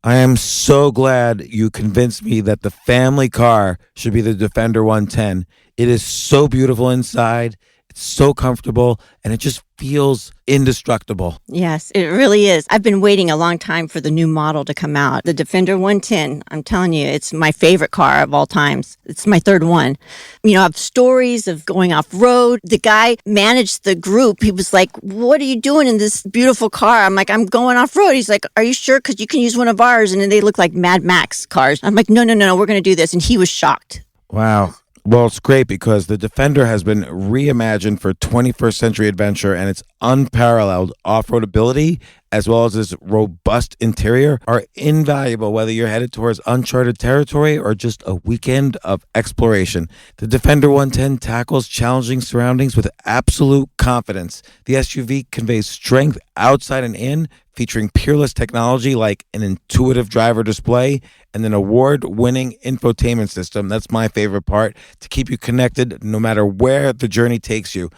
I am so glad you convinced me that the family car should be the Defender 110. It is so beautiful inside. It's so comfortable and it just feels indestructible. Yes, it really is. I've been waiting a long time for the new model to come out. The Defender 110, I'm telling you, it's my favorite car of all times. It's my third one. You know, I have stories of going off road. The guy managed the group. He was like, "What are you doing in this beautiful car?" I'm like, "I'm going off road." He's like, "Are you sure? Because you can use one of ours." And then they look like Mad Max cars. I'm like, no, we're going to do this. And he was shocked. Wow. Well, it's great because the Defender has been reimagined for 21st century adventure, and its unparalleled off-road ability as well as its robust interior are invaluable whether you're headed towards uncharted territory or just a weekend of exploration. The Defender 110 tackles challenging surroundings with absolute confidence. The SUV conveys strength outside and in, featuring peerless technology like an intuitive driver display and an award-winning infotainment system. That's my favorite part, to keep you connected no matter where the journey takes you.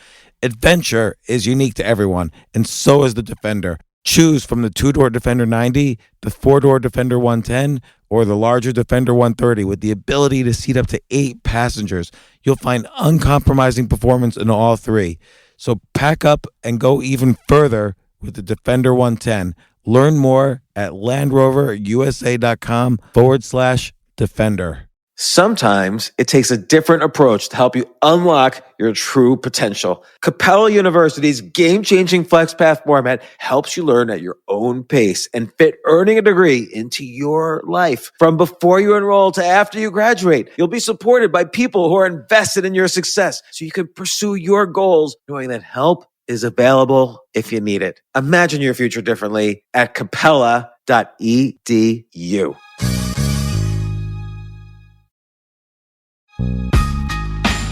Adventure is unique to everyone, and so is the Defender. Choose from the two-door Defender 90, the four-door Defender 110, or the larger Defender 130 with the ability to seat up to 8 passengers. You'll find uncompromising performance in all three. So pack up and go even further with the Defender 110. Learn more at LandRoverUSA.com/Defender. Sometimes it takes a different approach to help you unlock your true potential. Capella University's game-changing FlexPath format helps you learn at your own pace and fit earning a degree into your life. From before you enroll to after you graduate, you'll be supported by people who are invested in your success so you can pursue your goals knowing that help is available if you need it. Imagine your future differently at capella.edu.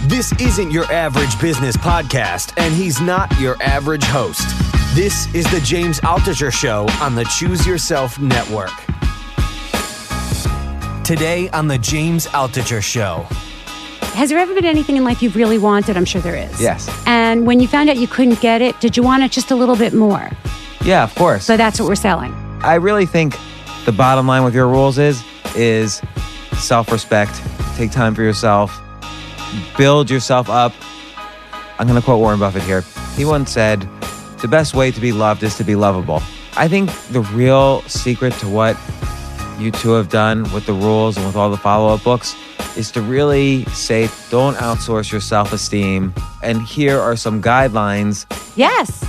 This isn't your average business podcast, and he's not your average host. This is the James Altucher Show on the Choose Yourself Network. Today on the James Altucher Show. Has there ever been anything in life you've really wanted? I'm sure there is. Yes. And when you found out you couldn't get it, did you want it just a little bit more? Yeah, of course. So that's what we're selling. I really think the bottom line with your rules is self-respect. Take time for yourself. Build yourself up. I'm going to quote Warren Buffett here. He once said, "The best way to be loved is to be lovable." I think the real secret to what you two have done with the rules and with all the follow-up books is to really say, don't outsource your self-esteem. And here are some guidelines. Yes.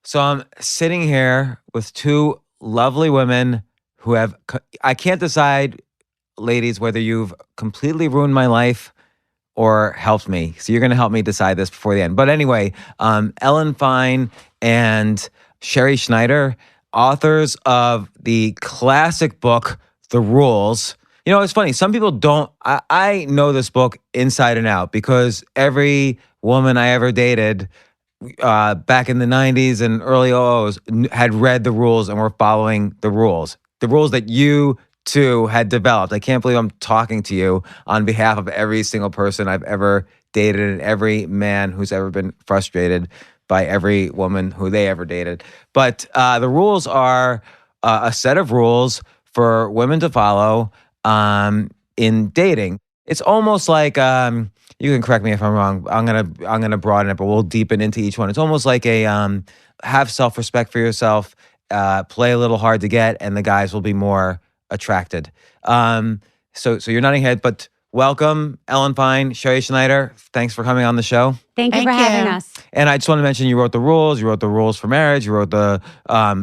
So I'm sitting here with two lovely women who have, I can't decide, ladies, whether you've completely ruined my life or helped me. So you're going to help me decide this before the end. But anyway, Ellen Fein and Sherrie Schneider, authors of the classic book, The Rules. You know, it's funny. Some people don't. I know this book inside and out because every woman I ever dated back in the 90s and early 00s had read the rules and were following the rules. The rules that you two had developed. I can't believe I'm talking to you on behalf of every single person I've ever dated and every man who's ever been frustrated by every woman who they ever dated. But the rules are a set of rules for women to follow in dating. It's almost like you can correct me if I'm wrong. I'm gonna broaden it, but we'll deepen into each one. It's almost like a have self-respect for yourself, play a little hard to get, and the guys will be more attracted. So you're nodding head, but welcome, Ellen Fein, Sherrie Schneider. Thanks for coming on the show. Thank you for having us. And I just want to mention, you wrote the rules. You wrote the rules for marriage. You wrote the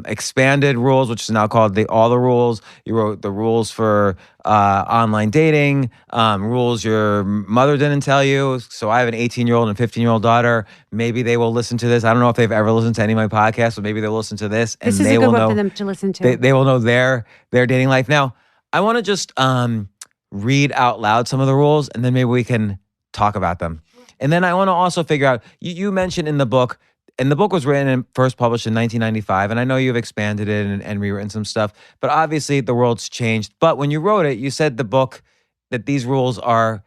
expanded rules, which is now called all the rules. You wrote the rules for online dating, rules your mother didn't tell you. So I have an 18-year-old and 15-year-old daughter. Maybe they will listen to this. I don't know if they've ever listened to any of my podcasts, but maybe they'll listen to this. And this is they a good will one know, for them to listen to. They will know their dating life. Now, I want to just read out loud some of the rules, and then maybe we can talk about them. And then I want to also figure out, you mentioned in the book, and the book was written and first published in 1995, and I know you've expanded it and rewritten some stuff, but obviously the world's changed. But when you wrote it, you said that these rules are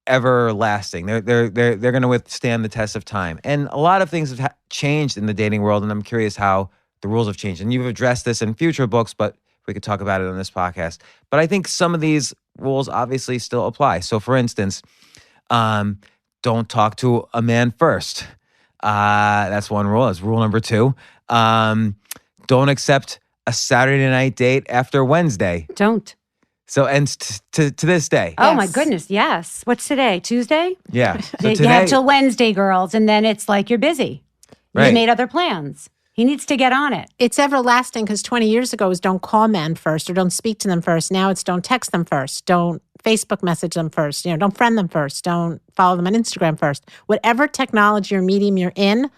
everlasting. They're going to withstand the test of time. And a lot of things have changed in the dating world, and I'm curious how the rules have changed. And you've addressed this in future books, but we could talk about it on this podcast. But I think some of these rules obviously still apply. So, for instance, don't talk to a man first. That's one rule. That's rule number 2. Don't accept a Saturday night date after Wednesday. Don't. So, and to this day. Oh my goodness, yes. What's today? Tuesday? Yeah. So You today, have till Wednesday, girls, and then it's like you're busy. Right. You've made other plans. He needs to get on it. It's everlasting because 20 years ago it was don't call men first or don't speak to them first. Now it's don't text them first. Don't Facebook message them first. Don't friend them first. Don't follow them on Instagram first. Whatever technology or medium you're in,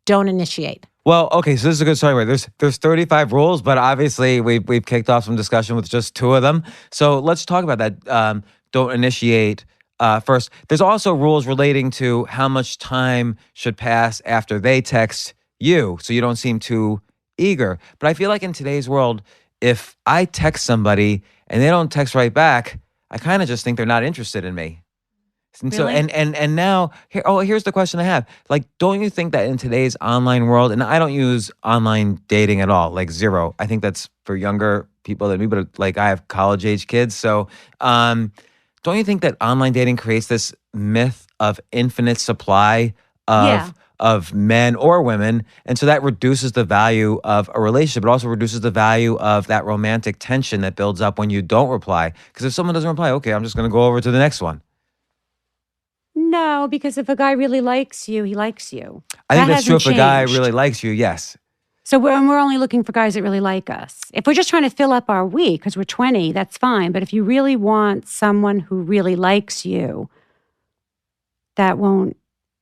don't initiate. Well, okay, so this is a good starting point. There's 35 rules, but obviously we've kicked off some discussion with just 2 of them. So let's talk about that. Don't initiate first. There's also rules relating to how much time should pass after they text you, so you don't seem too eager. But I feel like in today's world, if I text somebody and they don't text right back, I kind of just think they're not interested in me. And so Really? and now here's the question I have. Like, don't you think that in today's online world, and I don't use online dating at all, like zero. I think that's for younger people than me, but like I have college age kids. So don't you think that online dating creates this myth of infinite supply of men or women? And so that reduces the value of a relationship. It also reduces the value of that romantic tension that builds up when you don't reply. Because if someone doesn't reply, okay, I'm just going to go over to the next one. No, because if a guy really likes you, he likes you. I think That that's true if hasn't a guy changed. really likes you, yes. So we're only looking for guys that really like us. If we're just trying to fill up our week because we're 20, that's fine. But if you really want someone who really likes you, that won't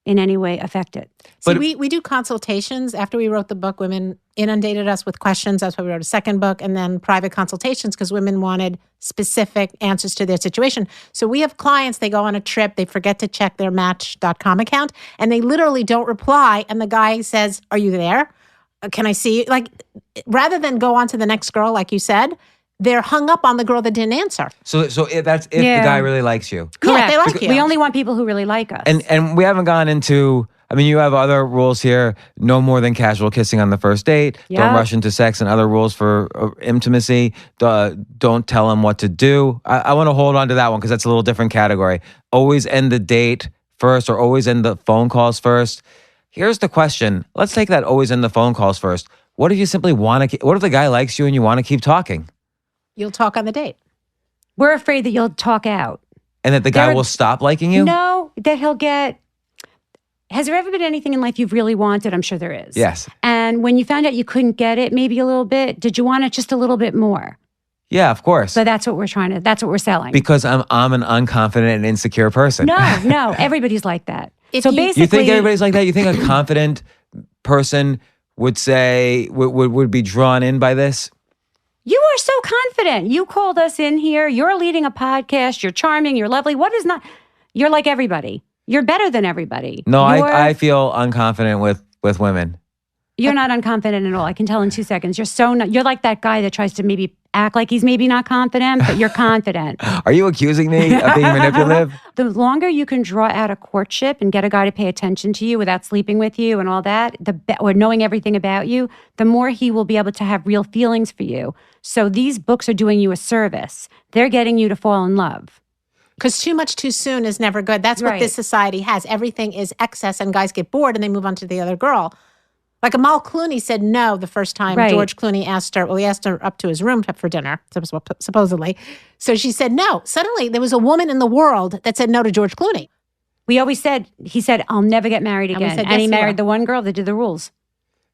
in any way affect it. See, we do consultations. After we wrote the book, women inundated us with questions. That's why we wrote a second book, and then private consultations because women wanted specific answers to their situation. So we have clients, they go on a trip, they forget to check their Match.com account, and they literally don't reply. And the guy says, "Are you there? Can I see you?" Like, rather than go on to the next girl, like you said, they're hung up on the girl that didn't answer. So that's if the guy really likes you. Yeah, they like you. We only want people who really like us. And we haven't gone into, I mean, you have other rules here. No more than casual kissing on the first date. Don't Yep. rush into sex, and other rules for intimacy. Don't tell him what to do. I want to hold on to that one because that's a little different category. Always end the date first, or always end the phone calls first. Here's the question. Let's take that always end the phone calls first. What if you simply want to, what if the guy likes you and you want to keep talking? You'll talk on the date. We're afraid that you'll talk out. And that the guy will stop liking you? No, that he'll get... Has there ever been anything in life you've really wanted? I'm sure there is. Yes. And when you found out you couldn't get it, maybe a little bit, did you want it just a little bit more? Yeah, of course. So that's what we're selling. Because I'm an unconfident and insecure person. No, everybody's like that. So basically... You think everybody's like that? You think a confident person would say, would be drawn in by this? You are so confident. You called us in here. You're leading a podcast. You're charming. You're lovely. What is not? You're like everybody. You're better than everybody. No, I feel unconfident with women. You're not unconfident at all. I can tell in 2 seconds. You're like that guy that tries to maybe act like he's maybe not confident, but you're confident. Are you accusing me of being manipulative? The longer you can draw out a courtship and get a guy to pay attention to you without sleeping with you and all that, or knowing everything about you, the more he will be able to have real feelings for you. So these books are doing you a service. They're getting you to fall in love. Because too much too soon is never good. That's what this society has. Everything is excess, and guys get bored and they move on to the other girl. Like Amal Clooney said no the first time George Clooney asked her. Well, he asked her up to his room for dinner, supposedly. So she said no. Suddenly, there was a woman in the world that said no to George Clooney. He said, I'll never get married again. And he married the one girl that did the rules.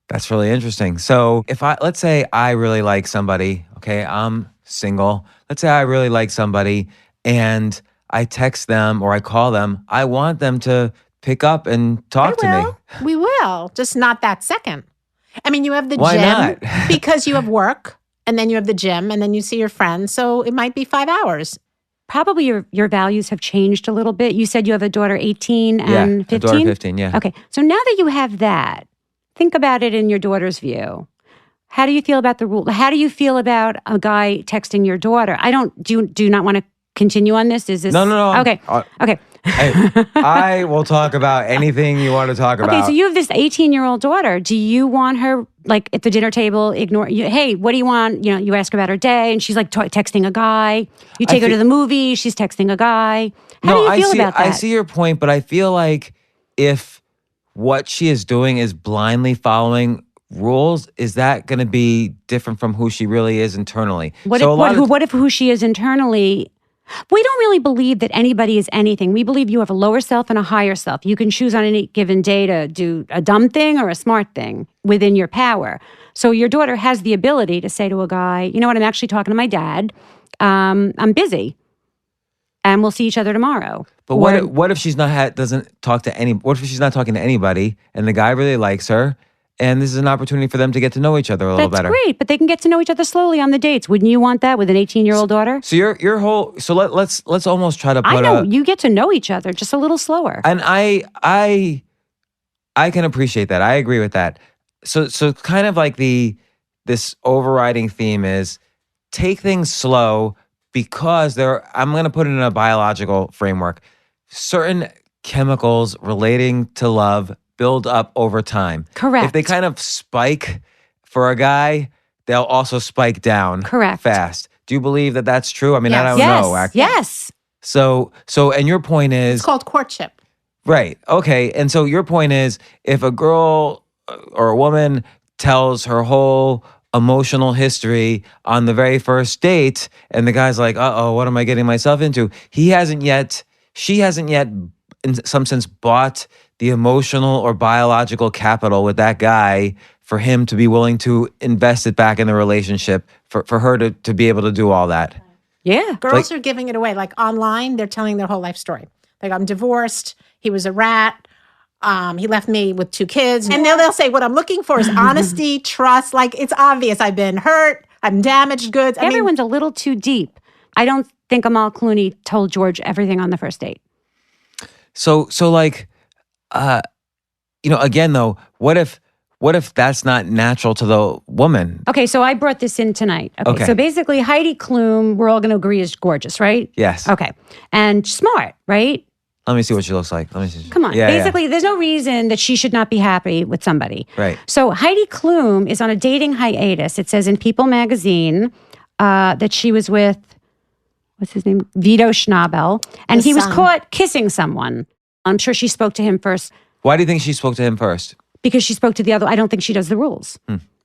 That's really interesting. So let's say I really like somebody, okay, I'm single. Let's say I really like somebody and I text them or I call them. I want them to pick up and talk to me. We will, just not that second. I mean, you have the Why gym not? because you have work, and then you have the gym, and then you see your friends. So it might be 5 hours. Probably your values have changed a little bit. You said you have a daughter 18 and 15? A daughter 15, yeah. Okay, so now that you have that, think about it in your daughter's view. How do you feel about the rule? How do you feel about a guy texting your daughter? Do you not want to continue on this? Is this No. Okay. Okay. I will talk about anything you want to talk about. Okay, so you have this 18-year-old daughter. Do you want her, like, at the dinner table, ignore you? Hey, what do you want? You know, you ask her about her day, and she's like texting a guy. You take her to the movie, she's texting a guy. How do you feel about that? I see your point, but I feel like if what she is doing is blindly following rules, is that going to be different from who she really is internally? What if who she is internally? We don't really believe that anybody is anything. We believe you have a lower self and a higher self. You can choose on any given day to do a dumb thing or a smart thing within your power. So your daughter has the ability to say to a guy, you know what, I'm actually talking to my dad. I'm busy. And we'll see each other tomorrow. But what if she's doesn't talk to any? What if she's not talking to anybody and the guy really likes her, and this is an opportunity for them to get to know each other a little better? That's great, but they can get to know each other slowly on the dates. Wouldn't you want that with an 18-year-old daughter? So your whole let's almost try to put. I know you get to know each other just a little slower. And I can appreciate that. I agree with that. So kind of like this overriding theme is take things slow because I'm going to put it in a biological framework. Certain chemicals relating to love build up over time. Correct. If they kind of spike for a guy, they'll also spike down fast. Do you believe that that's true? I mean, I don't know. Actually. Yes. So, and your point is... It's called courtship. Right. Okay. And so your point is if a girl or a woman tells her whole emotional history on the very first date and the guy's like, uh-oh, what am I getting myself into? She hasn't yet, in some sense, bought the emotional or biological capital with that guy for him to be willing to invest it back in the relationship for her to be able to do all that. Yeah. Girls are giving it away. Like online, they're telling their whole life story. Like, I'm divorced. He was a rat. He left me with 2 kids. And they'll say, what I'm looking for is honesty, trust. Like, it's obvious. I've been hurt. I'm damaged goods. Everyone's a little too deep. I don't think Amal Clooney told George everything on the first date. So like, again, though, what if that's not natural to the woman? Okay, so I brought this in tonight. Okay. So basically Heidi Klum, we're all going to agree is gorgeous, right? Yes. Okay. And smart, right? Let me see what she looks like. Let me see. Come on. Yeah, basically, there's no reason that she should not be happy with somebody. Right. So Heidi Klum is on a dating hiatus. It says in People magazine that she was with, what's his name? Vito Schnabel. And he was caught kissing someone. I'm sure she spoke to him first. Why do you think she spoke to him first? Because she spoke to the other. I don't think she does the rules.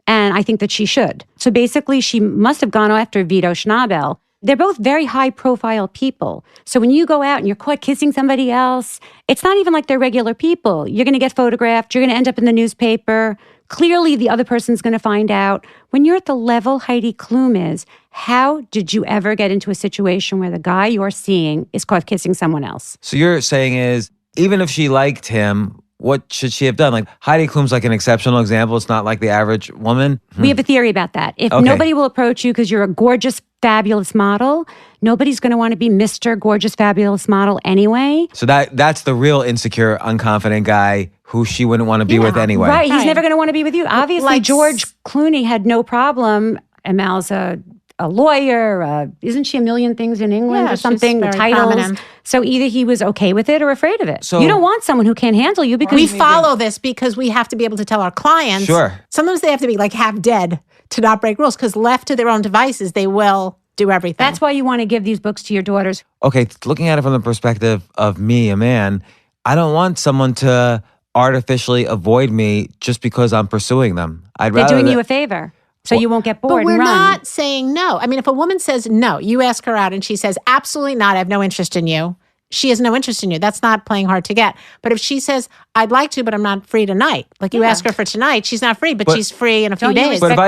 And I think that she should. So basically, she must have gone after Vito Schnabel. They're both very high-profile people. So when you go out and you're caught kissing somebody else, it's not even like they're regular people. You're going to get photographed. You're going to end up in the newspaper. Clearly, the other person's going to find out. When you're at the level Heidi Klum is, how did you ever get into a situation where the guy you're seeing is caught kissing someone else? So you're saying is, even if she liked him, what should she have done? Like Heidi Klum's like an exceptional example. It's not like the average woman. We have a theory about that. If nobody will approach you because you're a gorgeous, fabulous model, nobody's going to want to be Mr. Gorgeous, Fabulous Model anyway. So that's the real insecure, unconfident guy who she wouldn't want to be with anyway. Right. He's never going to want to be with you. Obviously, like George Clooney had no problem. Amal's a lawyer. Isn't she a million things in England or something? She's very titles. prominent. So either he was okay with it or afraid of it. So you don't want someone who can't handle you because we follow this because we have to be able to tell our clients. Sure. Sometimes they have to be like half dead to not break rules because left to their own devices, they will do everything. That's why you want to give these books to your daughters. Okay, looking at it from the perspective of me, a man, I don't want someone to artificially avoid me just because I'm pursuing them. They're doing you a favor. So you won't get bored But we're and run. not saying no. I mean, if a woman says no, you ask her out and she says, absolutely not, I have no interest in you. She has no interest in you. That's not playing hard to get. But if she says, I'd like to, but I'm not free tonight. Like you ask her for tonight, she's not free, but she's free in a few days. But if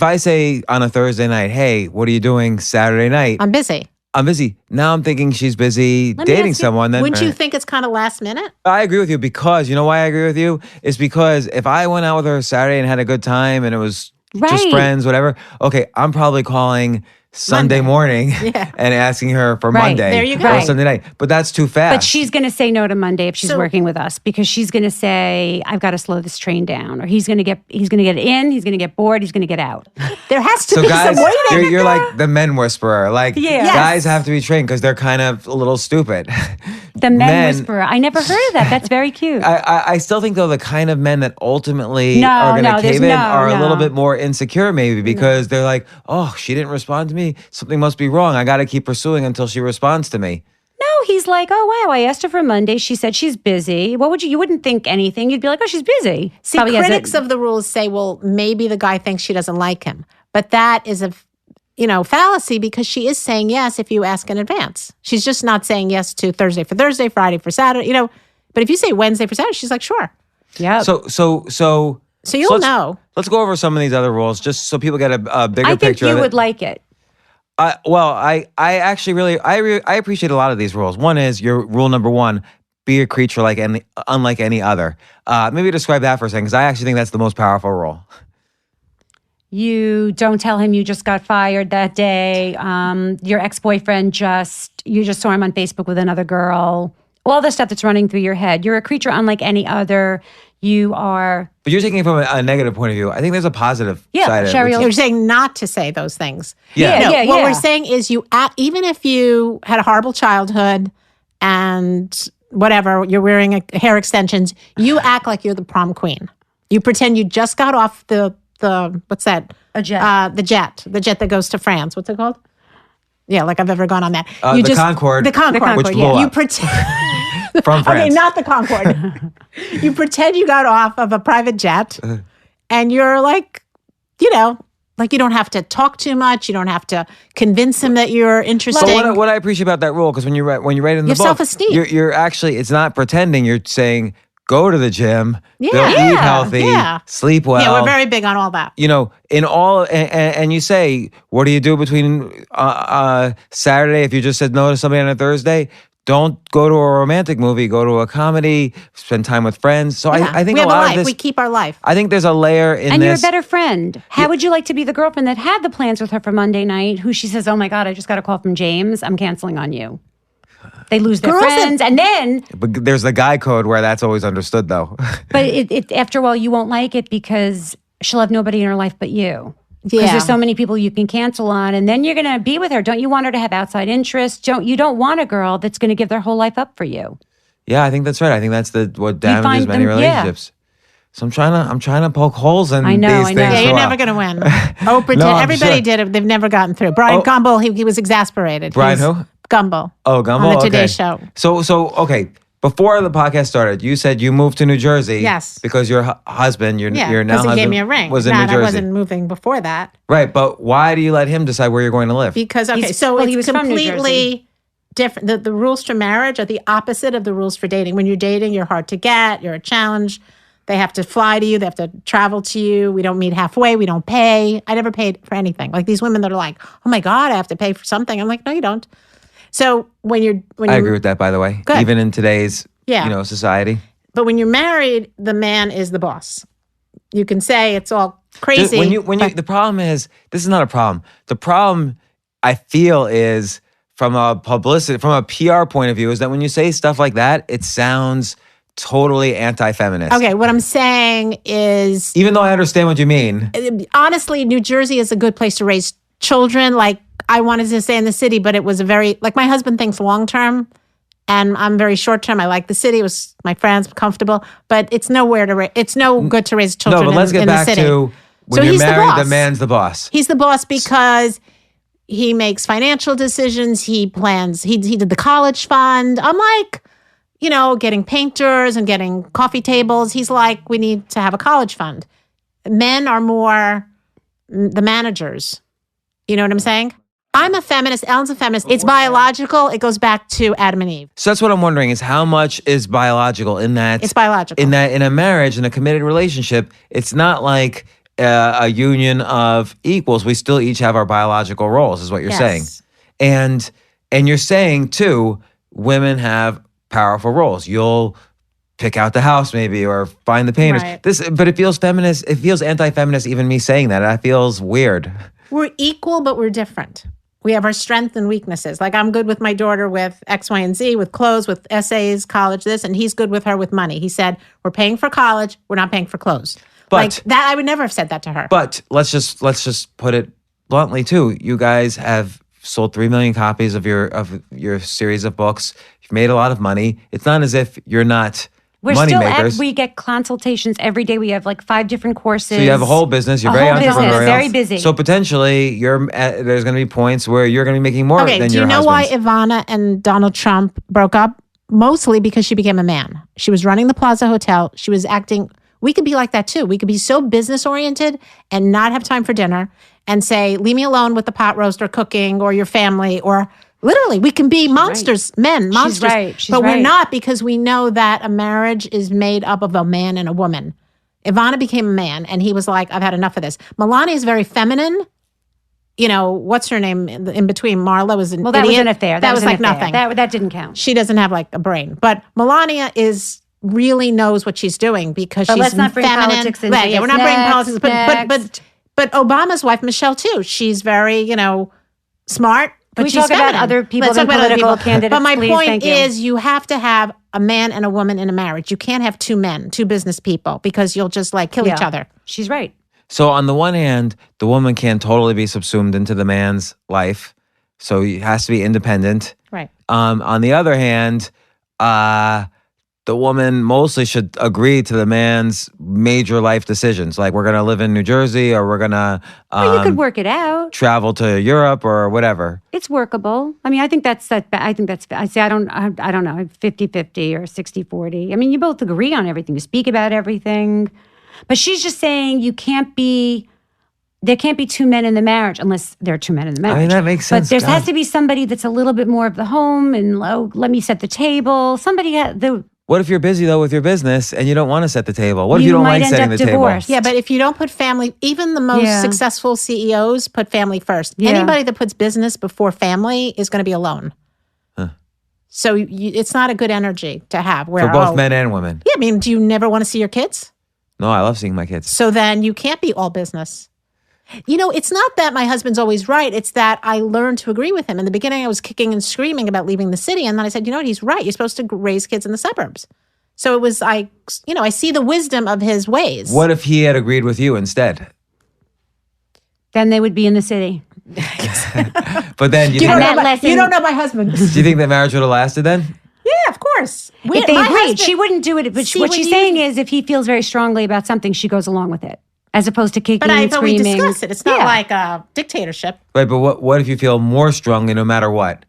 I say on a Thursday night, hey, what are you doing Saturday night? I'm busy. Now I'm thinking she's busy dating someone. Then wouldn't you think it's kind of last minute? I agree with you because, you know why I agree with you? Is because if I went out with her Saturday and had a good time and it was just friends, whatever. Okay, I'm probably calling Sunday morning and asking her for Right. Monday There you go. or Sunday night. But that's too fast. But she's going to say no to Monday if she's working with us because she's going to say, "I've got to slow this train down," or he's going to get in, he's going to get bored, he's going to get out. There has to So be guys, some waiting. you're like the men whisperer. Like Yeah. guys have to be trained because they're kind of a little stupid. The men whisperer. I never heard of that. That's very cute. I still think though the kind of men that ultimately No, are going no, to there's cave in no, are a little no. bit more insecure maybe because they're like, oh, she didn't respond to me. Something must be wrong. I got to keep pursuing until she responds to me. No, he's like, "Oh wow, I asked her for Monday. She said she's busy." What would you wouldn't think anything. You'd be like, "Oh, she's busy." See, Probably has critics of the rules say, well, maybe the guy thinks she doesn't like him. But that is a fallacy because she is saying yes if you ask in advance. She's just not saying yes to Thursday for Thursday, Friday for Saturday, But if you say Wednesday for Saturday, she's like, sure. Yeah. So you'll know. Let's go over some of these other rules just so people get a bigger I think picture you of it. would like it. I actually really I appreciate a lot of these rules. One is your rule number one: be a creature unlike any other. Maybe describe that for a second, because I actually think that's the most powerful rule. You don't tell him you just got fired that day. Your ex-boyfriend you just saw him on Facebook with another girl. All the stuff that's running through your head. You're a creature unlike any other. You are. But you're taking it from a negative point of view. I think there's a positive side of Sherrie, it. You're saying not to say those things. Yeah. Yeah, What yeah. we're saying is even if you had a horrible childhood and whatever, you're wearing hair extensions, you act like you're the prom queen. You pretend you just got off the what's that? A jet. The jet that goes to France. What's it called? Yeah, like I've ever gone on that. The Concorde. The Concorde. Which blew You up. pretend. From France. Okay, not the Concorde. You pretend you got off of a private jet, and you're like, like you don't have to talk too much. You don't have to convince him that you're interesting. So what I appreciate about that rule, because when you write it in the Your book, self-esteem. you're actually, it's not pretending. You're saying, go to the gym, eat Yeah, healthy, yeah. sleep well. Yeah, we're very big on all that. In all, and you say, what do you do between Saturday if you just said no to somebody on a Thursday? Don't go to a romantic movie. Go to a comedy. Spend time with friends. So I think we have a lot life. of this. We keep our life. I think there's a layer in And this. you're a better friend. How would you like to be the girlfriend that had the plans with her for Monday night, who she says, "Oh my God, I just got a call from James. I'm canceling on you." They lose their friends, and then, But there's the guy code where that's always understood, though. but it after a while, you won't like it because she'll have nobody in her life but you. Because Yeah. there's so many people you can cancel on, and then you're going to be with her. Don't you want her to have outside interests? You don't want a girl that's going to give their whole life up for you. Yeah, I think that's right. I think that's what damages find many them- yeah. relationships. So I'm trying to poke holes in I know, these I know. things. Yeah, for you're a while. never going to win. Pretend. I'm Everybody sure. did it. They've never gotten through. Brian Gumbel, he was exasperated. Brian He's- who? Gumbel. Oh, Gumbo. On the Okay. Today Show. So okay. Before the podcast started, you said you moved to New Jersey. Yes. Because your husband, your Yeah, now because he husband, gave me a ring. was in Not, New Jersey. I wasn't moving before that. Right, but why do you let him decide where you're going to live? Because, okay, He's- so well, he it's was from New Jersey. completely different. The rules for marriage are the opposite of the rules for dating. When you're dating, you're hard to get. You're a challenge. They have to fly to you. They have to travel to you. We don't meet halfway. We don't pay. I never paid for anything. Like these women that are like, oh my God, I have to pay for something. I'm like, no, you don't. So when I agree with that, by the way. Good. Even in today's Yeah. society. But when you're married, the man is the boss. You can say it's all crazy. The problem is, this is not a problem. The problem I feel is from a PR point of view, is that when you say stuff like that, it sounds totally anti-feminist. Okay, what I'm saying is, Even though I understand what you mean. honestly, New Jersey is a good place to raise children. Like, I wanted to stay in the city, but it was my husband thinks long term, and I'm very short term. I like the city. It was my friends, comfortable, but it's it's no good to raise children No, but let's get in back the city. to when So you're he's the married, boss. the man's the boss. He's the boss because he makes financial decisions. He plans. He did the college fund. I'm like, getting painters and getting coffee tables. He's like, we need to have a college fund. Men are more the managers. You know what I'm saying? I'm a feminist. Ellen's a feminist. It's biological. It goes back to Adam and Eve. So that's what I'm wondering is how much is biological in that? It's biological. In a marriage, in a committed relationship, it's not like a union of equals. We still each have our biological roles, is what you're saying. And you're saying too, women have powerful roles. You'll pick out the house maybe or find the painters. Right. But it feels feminist. It feels anti-feminist. Even me saying that, feels weird. We're equal, but we're different. We have our strengths and weaknesses. Like I'm good with my daughter with X, Y, and Z, with clothes, with essays, college, this, and he's good with her with money. He said, we're paying for college, we're not paying for clothes. But like that, I would never have said that to her. But let's just put it bluntly too. You guys have sold 3 million copies of your series of books. You've made a lot of money. It's not as if you're not money makers. We get consultations every day. We have like 5 different courses. So you have a whole business. You're very entrepreneurial. Very busy. So potentially, there's going to be points where you're going to be making more than your husband. Do you know why Ivana and Donald Trump broke up? Mostly because she became a man. She was running the Plaza Hotel. She was acting. We could be like that too. We could be so business oriented and not have time for dinner and say, leave me alone with the pot roast or cooking or your family or literally we can be monsters, men, monsters. She's but right. We're not because we know that a marriage is made up of a man and a woman. Ivana became a man and he was like, I've had enough of this. Melania is very feminine. You know, what's her name in between? Marla was an Well, that idiot. was an affair. That was an like affair. nothing. That didn't count. She doesn't have like a brain. But Melania really knows what she's doing because she's let's not bring feminine. politics into Right, yeah, we're not bringing politics. But Obama's wife, Michelle, too. She's very, smart. But Can we she's talk feminine. about other people Let's than talk about other political people. candidates, But my please? point Thank you. is you have to have a man and a woman in a marriage. You can't have 2 men, 2 business people, because you'll just like kill each other. She's right. So on the one hand, the woman can totally be subsumed into the man's life. So he has to be independent. Right. On the other hand, the woman mostly should agree to the man's major life decisions. Like we're going to live in New Jersey or we're going to Well, you could work it out. travel to Europe or whatever. It's workable. I mean, I think that's. I say I don't know, 50-50 or 60-40. I mean, you both agree on everything. You speak about everything. But she's just saying there can't be 2 men in the marriage unless there are 2 men in the marriage. I mean, that makes sense. But there has to be somebody that's a little bit more of the home and let me set the table. What if you're busy though with your business and you don't want to set the table? What if you don't like setting the divorced. table? Yeah, but if you don't put family, even the most successful CEOs put family first. Yeah. Anybody that puts business before family is going to be alone. Huh. So it's not a good energy to have. Where, For both men and women. Yeah, I mean, do you never want to see your kids? No, I love seeing my kids. So then you can't be all business. It's not that my husband's always right. It's that I learned to agree with him. In the beginning, I was kicking and screaming about leaving the city. And then I said, you know what? He's right. You're supposed to raise kids in the suburbs. So it was, I see the wisdom of his ways. What if he had agreed with you instead? Then they would be in the city. But then You don't know my husband. do you think that marriage would have lasted then? Yeah, of course. If they agreed, she wouldn't do it. But See, what when she's you- saying is if he feels very strongly about something, she goes along with it. As opposed to kicking and But we screaming. discuss it. It's not like a dictatorship. Right, but what if you feel more strongly no matter what?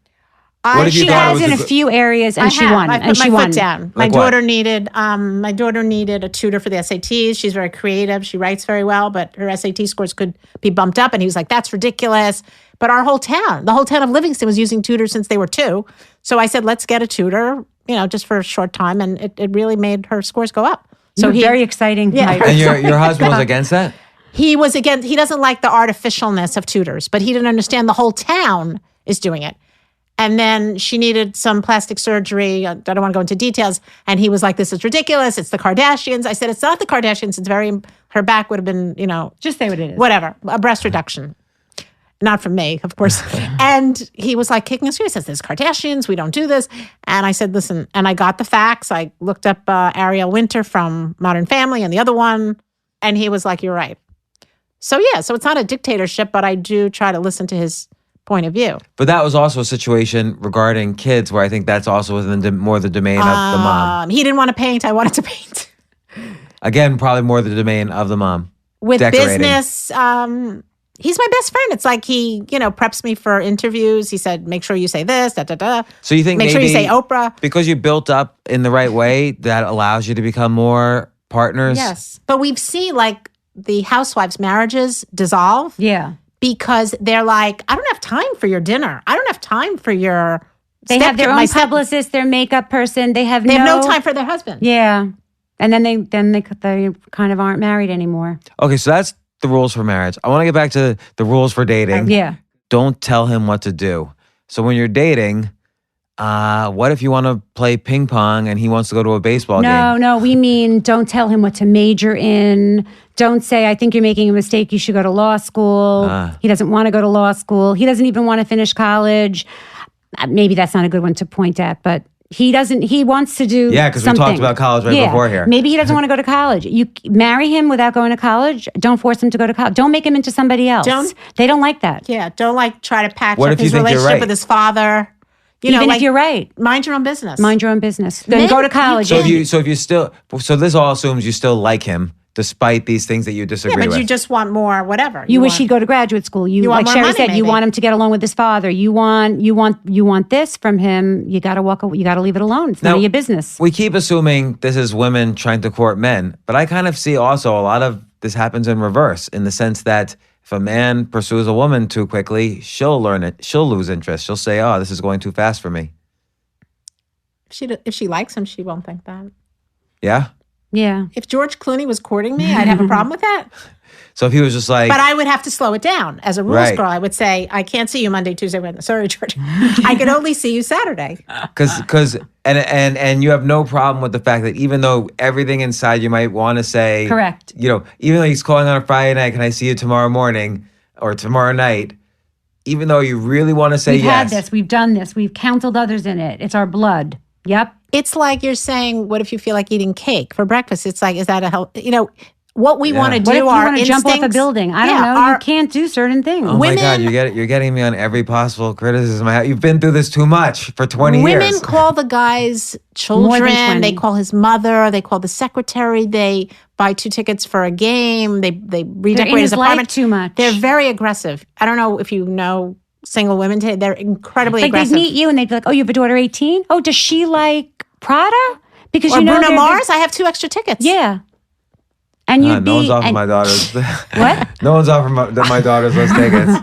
What if you She thought it has was in a a good- few areas, and I she have. won. I And put she my won. foot down. Like My what? daughter needed a tutor for the SATs. She's very creative. She writes very well, but her SAT scores could be bumped up. And he was like, "That's ridiculous." But the whole town of Livingston was using tutors since they were 2. So I said, "Let's get a tutor, just for a short time," and it really made her scores go up. So Very exciting. Yeah. Mike. And your husband was against that? He was he doesn't like the artificialness of tutors, but he didn't understand the whole town is doing it. And then she needed some plastic surgery. I don't want to go into details. And he was like, "This is ridiculous. It's the Kardashians." I said, "It's not the Kardashians. Her back would have been, Just say what it is. whatever, a breast reduction." Not from me, of course. And he was like kicking us. He says, "There's Kardashians. We don't do this." And I said, "Listen," and I got the facts. I looked up Ariel Winter from Modern Family and the other one. And he was like, "You're right." So it's not a dictatorship, but I do try to listen to his point of view. But that was also a situation regarding kids where I think that's also within more the domain of the mom. He didn't want to paint. I wanted to paint. Again, probably more the domain of the mom. With Decorating. business, he's my best friend. It's like he, preps me for interviews. He said, "Make sure you say this, da, da, da." So you think Make sure you maybe say Oprah. because you built up in the right way, that allows you to become more partners? Yes. But we've seen like the housewives' marriages dissolve Yeah. because they're like, "I don't have time for your dinner. I don't have time for your They have their own publicist, their makeup person. They have no time for their husband." Yeah. And then they kind of aren't married anymore. Okay, so that's the rules for marriage. I want to get back to the rules for dating. Yeah. Don't tell him what to do. So when you're dating, what if you want to play ping pong and he wants to go to a baseball game? No, we mean don't tell him what to major in. Don't say, I think you're making a mistake. You should go to law school. He doesn't want to go to law school. He doesn't even want to finish college. Maybe that's not a good one to point at, but he wants to do Yeah, because we something. talked about college before here. Maybe he doesn't want to go to college. You marry him without going to college. Don't force him to go to college. Don't make him into somebody else. They don't like that. Yeah, don't like try to patch What up if you his think you're relationship right? with his father. Even if you're right. Mind your own business. Mind your own business. Then go to college. So this all assumes you still like him despite these things that you disagree but with. you just want more, whatever. You wish he'd go to graduate school. You want like more Sherrie money, said, you maybe. want him to get along with his father. You want this from him. You got to walk away. You got to leave it alone. It's none of your business. We keep assuming this is women trying to court men, but I kind of see also a lot of this happens in reverse in the sense that if a man pursues a woman too quickly, she'll learn it. She'll lose interest. She'll say, "Oh, this is going too fast for me." If she likes him, she won't think that. Yeah. Yeah. If George Clooney was courting me, I'd have a problem with that. So if he was just like, But I would have to slow it down. As a rules Right. girl, I would say, I can't see you Monday, Tuesday, Wednesday. Sorry, George. I can only see you Saturday. because and you have no problem with the fact that even though everything inside you might want to say, Correct. Even though he's calling on a Friday night, can I see you tomorrow morning or tomorrow night? Even though you really want to say We've yes, had this. We've done this. We've counseled others in it. It's our blood. Yep. It's like you're saying, what if you feel like eating cake for breakfast? It's like, is that a health? What we want to do, What if you our want to jump off a instincts- building? I don't know. You can't do certain things. Oh my Women- God, you're getting me on every possible criticism. You've been through this too much for 20 Women years. call the guy's More than children. 20. They call his mother. They call the secretary. They buy 2 tickets for a game. They redecorate in his his life apartment too much. They're very aggressive. I don't know if you know single women today. They're incredibly Like aggressive. they'd meet you and they'd be like, "Oh, you have a daughter 18? Oh, does she like Prada?" Because or you know Bruno they're- Mars. I have 2 extra tickets. Yeah. And you'd be No one's offering and- my daughters. What? No one's offering my daughters those tickets.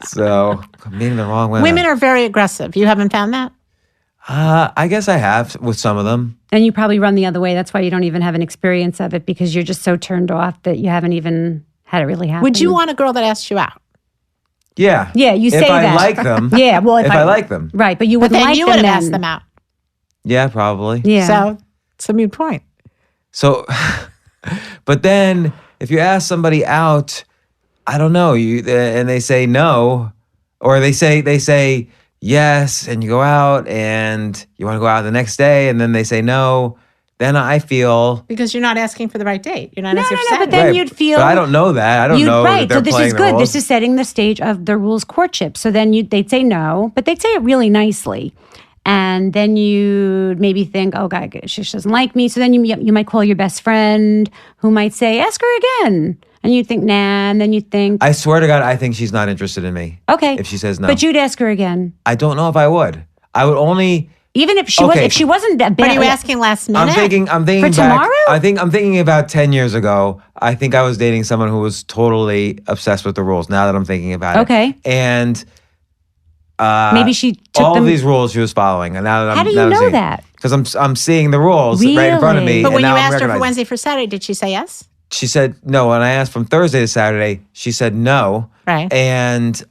So I'm meeting the wrong women. Women are very aggressive. You haven't found that? I guess I have with some of them. And you probably run the other way. That's why you don't even have an experience of it because you're just so turned off that you haven't even had it really happen. Would you want a girl that asked you out? Yeah. Yeah, you say if that. I like them. Yeah, well, if I like them. Right, but you But wouldn't then like you them would have then. asked them out. Yeah, probably. Yeah. So it's a moot point. So, but then if you ask somebody out, I don't know, and they say no, or they say yes, and you go out and you want to go out the next day, and then they say no, then I feel Because you're not asking for the right date. You're not No, asking no, for no, but Saturday. then you'd feel. But I don't know that. I don't know Right. that they're So this playing is the good. rules. This is setting the stage of the rules courtship. So then they'd say no, but they'd say it really nicely. And then you'd maybe think, oh, God, she doesn't like me. So then you might call your best friend who might say, ask her again. And you'd think, nah. And then you'd think, I swear to God, I think she's not interested in me. okay. If she says no. But you'd ask her again. I don't know if I would. I would only. Even if she Okay. wasn't that bad. But are you asking last minute? I'm thinking For back. tomorrow? I'm thinking about 10 years ago. I think I was dating someone who was totally obsessed with the rules. Now that I'm thinking about it. Okay. And Maybe she took all them. of these rules she was following. And now that How do you know that? Because I'm seeing the rules right in front of me. Really? But and when you now I'm asked her for recognizing- Wednesday for Saturday, did she say yes? she said no. When I asked from Thursday to Saturday, she said no. Right. And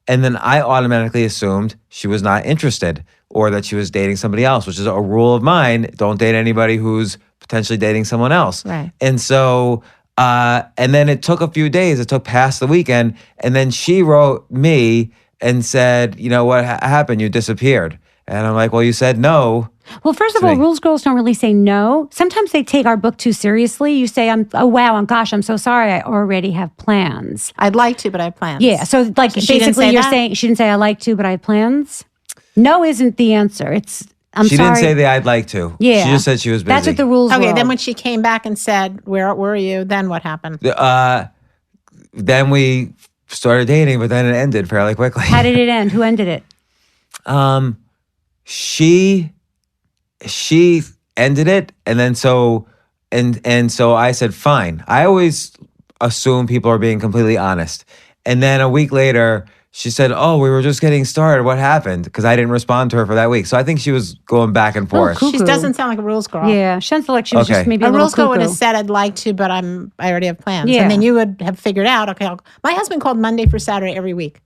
then I automatically assumed she was not interested or that she was dating somebody else, which is a rule of mine. Don't date anybody who's potentially dating someone else. Right. And so, and then it took a few days. It took past the weekend. And then she wrote me and said, you know, what happened? You disappeared. And I'm like, well, you said no. Well, first of all, rules girls don't really say no. Sometimes they take our book too seriously. You say, I'm so sorry. I already have plans. I'd like to, but I have plans. Yeah. So like So she didn't basically say you're that? saying, she didn't say I like to, but I have plans. No isn't the answer. It's, I'm She sorry. didn't say that I'd like to. Yeah. She just said she was busy. That's what the rules were. Okay, then when she came back and said, where were you? Then what happened? Then we started dating, but then it ended fairly quickly. How did it end? Who ended it? She ended it, and then so I said fine. I always assume people are being completely honest. And then a week later, she said, "Oh, we were just getting started. What happened?" Because I didn't respond to her for that week. So I think she was going back and forth. cool. She Cuckoo. doesn't sound like a rules girl. Yeah. She sounds like she was Okay. just maybe A a little rules girl would have cuckoo. said, I'd like to, but I already have plans. Yeah. And then you would have figured out, okay, my husband called Monday for Saturday every week.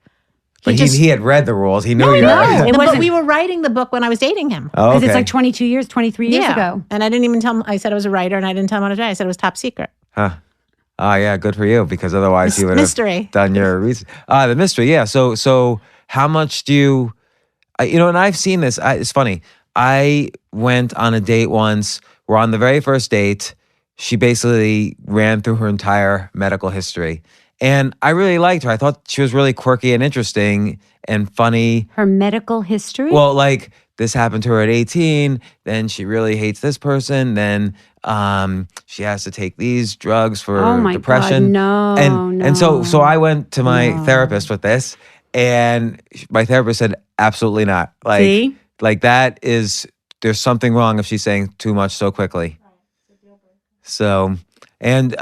But he had read the rules. He knew No, you no. had. But we were writing the book when I was dating him. Oh, Because okay. it's like 23 years ago. And I didn't even tell him. I said I was a writer, and I didn't tell him on a day. I said it was top secret. Huh. Oh, yeah, good for you, because otherwise you would Mystery. have done your research. The mystery, yeah. So how much do you, and I've seen this. It's funny. I went on a date once where on the very first date, she basically ran through her entire medical history. And I really liked her. I thought she was really quirky and interesting and funny. Her medical history? Well, like this happened to her at 18. Then she really hates this person. Then she has to take these drugs for depression. God, and so I went to my therapist with this, and my therapist said, absolutely not. Like, See? Like there's something wrong if she's saying too much so quickly. So, and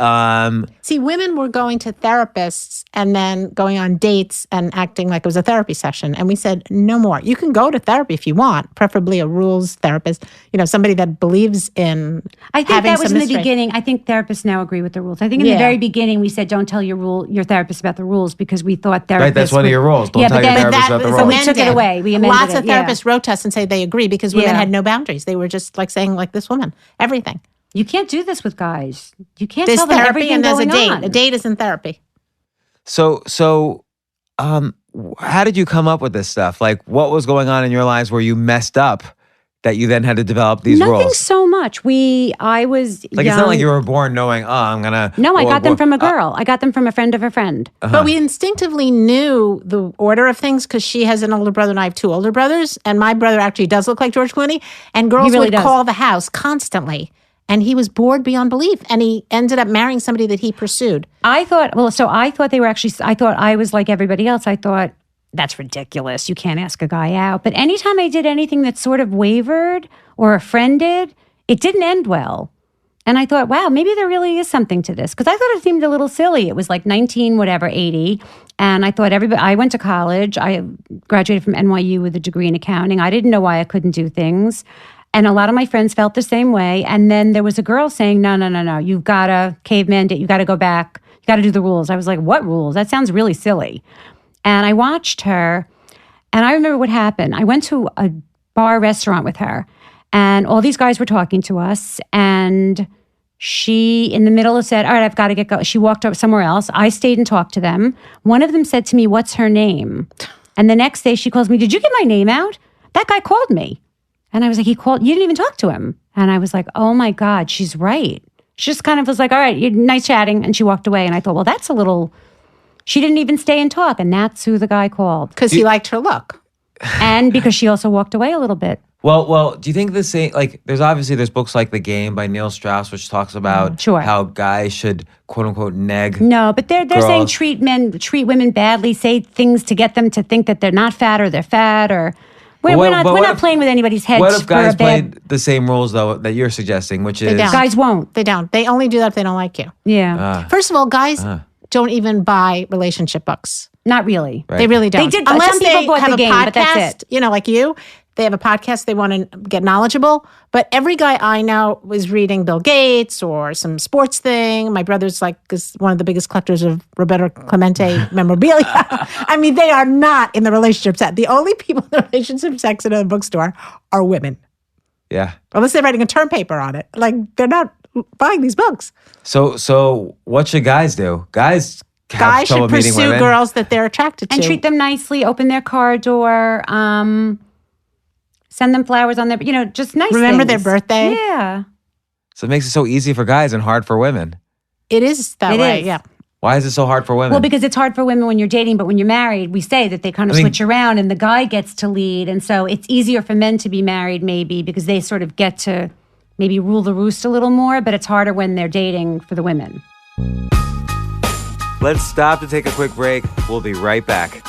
See, women were going to therapists and then going on dates and acting like it was a therapy session. And we said, no more. You can go to therapy if you want, preferably a rules therapist, somebody that believes in I think having that was some in the mystery. beginning. I think therapists now agree with the rules. I think in the very beginning we said don't tell your therapist about the rules because we thought therapists. right, that's one of your rules. Don't tell your therapist about the so rules. we took it away. We amended Lots of it, yeah. therapists wrote to us and say they agree because women Yeah. had no boundaries. They were just like saying, like this woman, everything. You can't do this with guys. You can't There's tell them therapy everything and there's going a date. on. A date isn't therapy. So, how did you come up with this stuff? Like, what was going on in your lives where you messed up that you then had to develop these Nothing rules? so much. I was Like, young. it's not like you were born knowing, I'm gonna. No, I got them from a girl. I got them from a friend of a friend. But we instinctively knew the order of things because she has an older brother and I have two older brothers. And my brother actually does look like George Clooney. And girls really would does. call the house constantly. And he was bored beyond belief. And he ended up marrying somebody that he pursued. I thought they were actually, I thought I was like everybody else. I thought, that's ridiculous. You can't ask a guy out. But anytime I did anything that sort of wavered or a friend did, it didn't end well. And I thought, wow, maybe there really is something to this. Because I thought it seemed a little silly. It was like 80. And I thought I went to college. I graduated from NYU with a degree in accounting. I didn't know why I couldn't do things. And a lot of my friends felt the same way. And then there was a girl saying, no, you've got to caveman it. You got to go back. You got to do the rules. I was like, what rules? That sounds really silly. And I watched her, and I remember what happened. I went to a bar restaurant with her, and all these guys were talking to us, and she, in the middle, said, all right, I've got to get going. She walked up somewhere else. I stayed and talked to them. One of them said to me, what's her name? And the next day she calls me, did you get my name out? That guy called me. And I was like, he called, you didn't even talk to him. And I was like, oh my God, she's right. She just kind of was like, all right, nice chatting. And she walked away. And I thought, well, that's a little, she didn't even stay and talk. And that's who the guy called. Because he liked her look. And because she also walked away a little bit. Well, do you think the same, like, there's books like The Game by Neil Strauss, which talks about how guys should, quote unquote, neg. No, but they're saying girls. treat women badly, say things to get them to think that they're not fat or they're fat or... We're not playing with anybody's heads. What if guys played the same rules, though, that you're suggesting, which is... don't. Guys won't. They don't. They only do that if they don't like you. Yeah. First of all, guys don't even buy relationship books. Not really. Right. They really don't. They did. Unless Some people they bought have The a Game, podcast, but that's it. like you. They have a podcast. They want to get knowledgeable. But every guy I know was reading Bill Gates or some sports thing. My brother's is one of the biggest collectors of Roberto Clemente memorabilia. I mean, they are not in the relationship set. The only people in the relationship section in a bookstore are women. Yeah. Unless they're writing a term paper on it. Like, they're not buying these books. So what should guys do? Guys Guys should pursue girls that they're attracted to. And treat them nicely, open their car door, send them flowers on their, just nice Remember things. their birthday? Yeah. So it makes it so easy for guys and hard for women. It is that It way, is. yeah. Why is it so hard for women? Well, because it's hard for women when you're dating, but when you're married, we say that they kind of switch around and the guy gets to lead. And so it's easier for men to be married maybe because they sort of get to maybe rule the roost a little more, but it's harder when they're dating for the women. Let's stop to take a quick break. We'll be right back.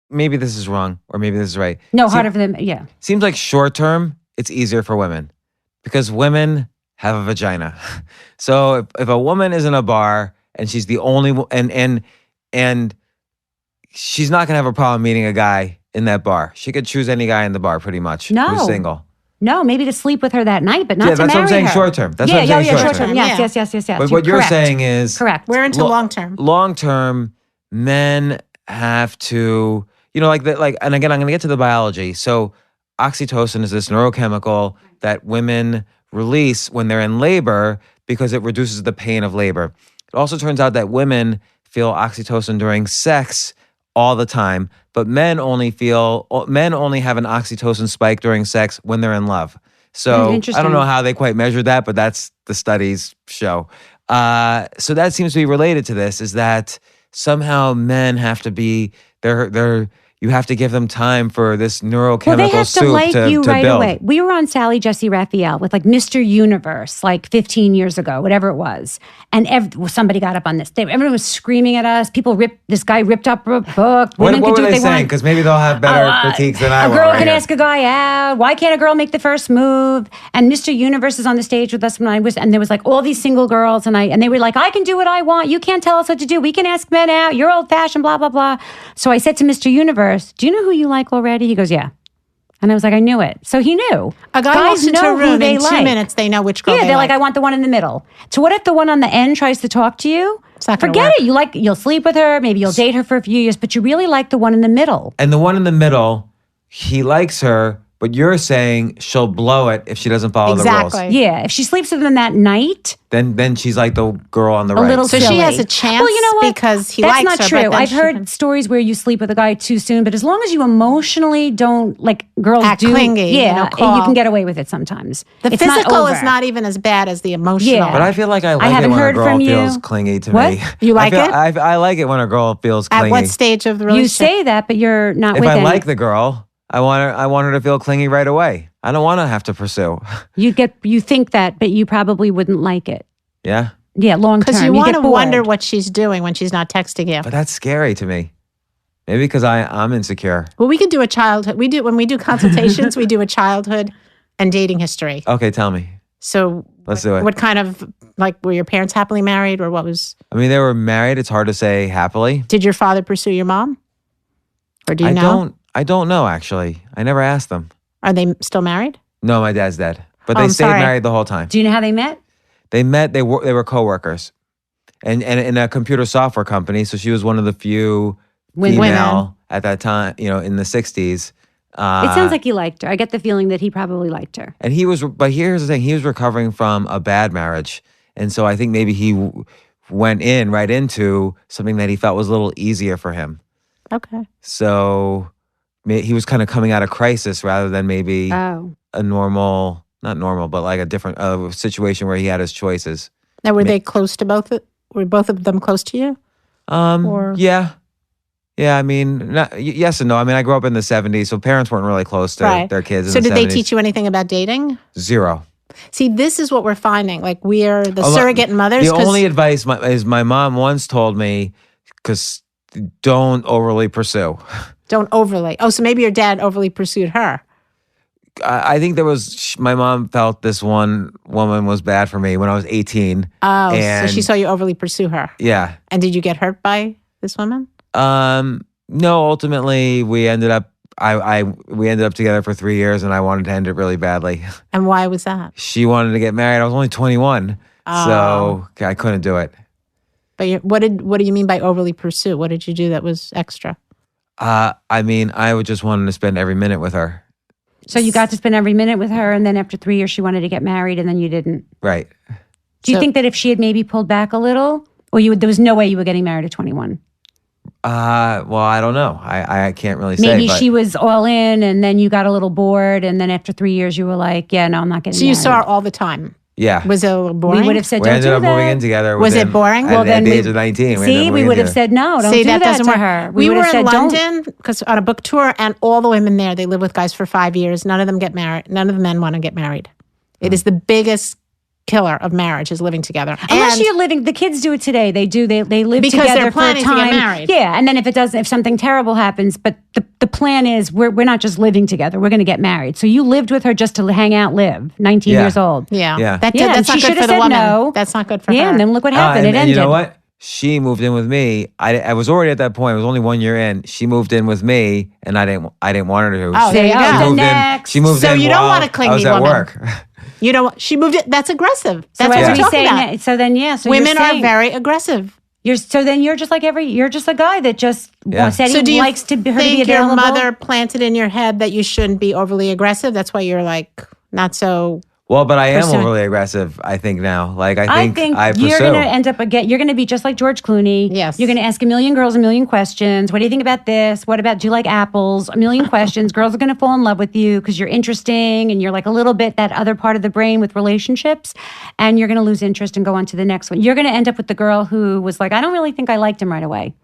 Maybe this is wrong, or maybe this is right. No, harder for them, yeah. Seems like short term, it's easier for women because women have a vagina. So if a woman is in a bar and she's the only and she's not gonna have a problem meeting a guy in that bar. She could choose any guy in the bar pretty much No. who's single. No, maybe to sleep with her that night, but not to that's marry what I'm saying. her. Short term. That's yeah, what I'm saying. short Short term. term. Yes, Yeah. yes. But what you're correct. saying is Correct. We're into long term. Long term, men have to, and again, I'm going to get to the biology. So oxytocin is this neurochemical that women release when they're in labor because it reduces the pain of labor. It also turns out that women feel oxytocin during sex all the time, but men only have an oxytocin spike during sex when they're in love. So I interesting. don't know how they quite measure that, but that's the studies show. So that seems to be related to this, is that somehow men have to be, you have to give them time for this neurochemical Well, they have to soup like you to right build. away. We were on Sally Jesse Raphael with like Mr. Universe, like 15 years ago, whatever it was. And somebody got up on this. Everyone was screaming at us. This guy ripped up a book. Women What could do were what they they saying? want. Because maybe they'll have better critiques than I will. A girl right can here. ask a guy out. Why can't a girl make the first move? And Mr. Universe is on the stage with us and there was like all these single girls and they were like, I can do what I want. You can't tell us what to do. We can ask men out. You're old fashioned, blah, blah, blah. So I said to Mr. Universe, do you know who you like already? He goes, yeah. And I was like, I knew it. So he knew. A guy Guys walks into know a who room they in 2 like. minutes. They know which girl Yeah, they they're like. like, I want the one in the middle. So what if the one on the end tries to talk to you? It's not gonna Forget work. it. You'll sleep with her. Maybe you'll date her for a few years, but you really like the one in the middle. And the one in the middle, he likes her, but you're saying she'll blow it if she doesn't follow the rules. Exactly. Yeah, if she sleeps with him that night, Then she's like the girl on the a right. little So she silly. has a chance well, you know what? because he That's likes not her, true. but then I've she heard can- stories where you sleep with a guy too soon, but as long as you emotionally don't, like girls Act do, clingy, yeah, you know, you can get away with it sometimes. The It's physical not is over. not even as bad as the emotional. Yeah. But I feel like I like haven't it when a heard girl from you. feels clingy to What? me. You like it? I like it when a girl feels clingy. At what stage of the You relationship? say that, but you're not If with I any. like the girl, I want her to feel clingy right away. I don't want to have to pursue. You think that, but you probably wouldn't like it. Yeah, Yeah, long term. Because you want get to bored. wonder what she's doing when she's not texting you. but that's scary to me. Maybe because I'm insecure. Well, we could do a childhood. When we do consultations, we do a childhood and dating history. Okay, tell me. So Let's do it. What kind of, like, were your parents happily married, or what was? I mean, they were married. It's hard to say happily. Did your father pursue your mom, or do you know? I don't know actually. I never asked them. Are they still married? No, my dad's dead. But Oh, they I'm stayed sorry. married the whole time. Do you know how they met? They met. They were coworkers, and in a computer software company. So she was one of the few Women. female at that time. In the '60s. It sounds like he liked her. I get the feeling that he probably liked her. And he was. But here's the thing: he was recovering from a bad marriage, and so I think maybe he went right into something that he felt was a little easier for him. Okay. So he was kind of coming out of crisis rather than maybe Oh. a normal, not normal, but like a different situation where he had his choices. Now, were they close to both? Were both of them close to you? Or- Yeah. I mean, yes and no. I mean, I grew up in the 70s, so parents weren't really close to Right. their kids. So in the did they 70s. teach you anything about dating? Zero. See, this is what we're finding. Like, we're the Although, surrogate mothers. The 'cause- only advice is my mom once told me, because don't overly pursue. Don't overly. Oh, so maybe your dad overly pursued her. I think my mom felt this one woman was bad for me when I was 18. Oh, And- so she saw you overly pursue her. Yeah. And did you get hurt by this woman? No, ultimately we ended up we ended up together for 3 years and I wanted to end it really badly. And why was that? She wanted to get married. I was only 21. So I couldn't do it. But what do you mean by overly pursue? What did you do that was extra? I mean, I would just wanted to spend every minute with her. So you got to spend every minute with her, and then after 3 years, she wanted to get married, and then you didn't. Right. Do you So- think that if she had maybe pulled back a little, or there was no way you were getting married at 21? Well, I don't know. I can't really say. Maybe but she was all in, and then you got a little bored, and then after 3 years, you were like, "Yeah, no, I'm not getting So you married." saw her all the time. Yeah. Was it a little boring? We would have said, We "Don't ended do up that." moving in together. Was it boring? Well, At then the we- age of 19. See, we would have said, "No, don't See, do that that doesn't to work. her." We would were have in said, "Don't." London because on a book tour, and all the women there, they live with guys for 5 years. None of them get married. None of the men want to get married. It is the biggest killer of marriage is living together. Unless And- you're living, the kids do it today. They do. They live Because together they're for a planning to get time. married. Yeah, and then if something terrible happens, but the plan is we're not just living together. We're going to get married. So you lived with her just to hang out, live. 19 Yeah. years old. Yeah. Yeah. That's Yeah, not and she good should for have the said woman. no. That's not good for Yeah, her. and then look what happened. and It ended. you know what? she moved in with me. I was already at that point. It was only 1 year in. She moved in with me, and I didn't want her to. Oh, there you go. She moved Next. in. She moved So in you don't while want a clingy I was at woman. work. You know, she moved it. That's aggressive. So That's what as we're we talking saying about. that, so then so Women you're saying, are very aggressive. you're just like you're just a guy that just said So do he you likes her to be think your available. mother planted in your head that you shouldn't be overly aggressive? That's why you're like not so. Well, but I am Pursuing. overly aggressive, I think now. Like, I I think think I pursue. you're going to end up again. You're going to be just like George Clooney. Yes. You're going to ask a million girls a million questions. What do you think about this? What about, do you like apples? A million questions. Girls are going to fall in love with you because you're interesting and you're like a little bit that other part of the brain with relationships. And you're going to lose interest and go on to the next one. You're going to end up with the girl who was like, I don't really think I liked him right away.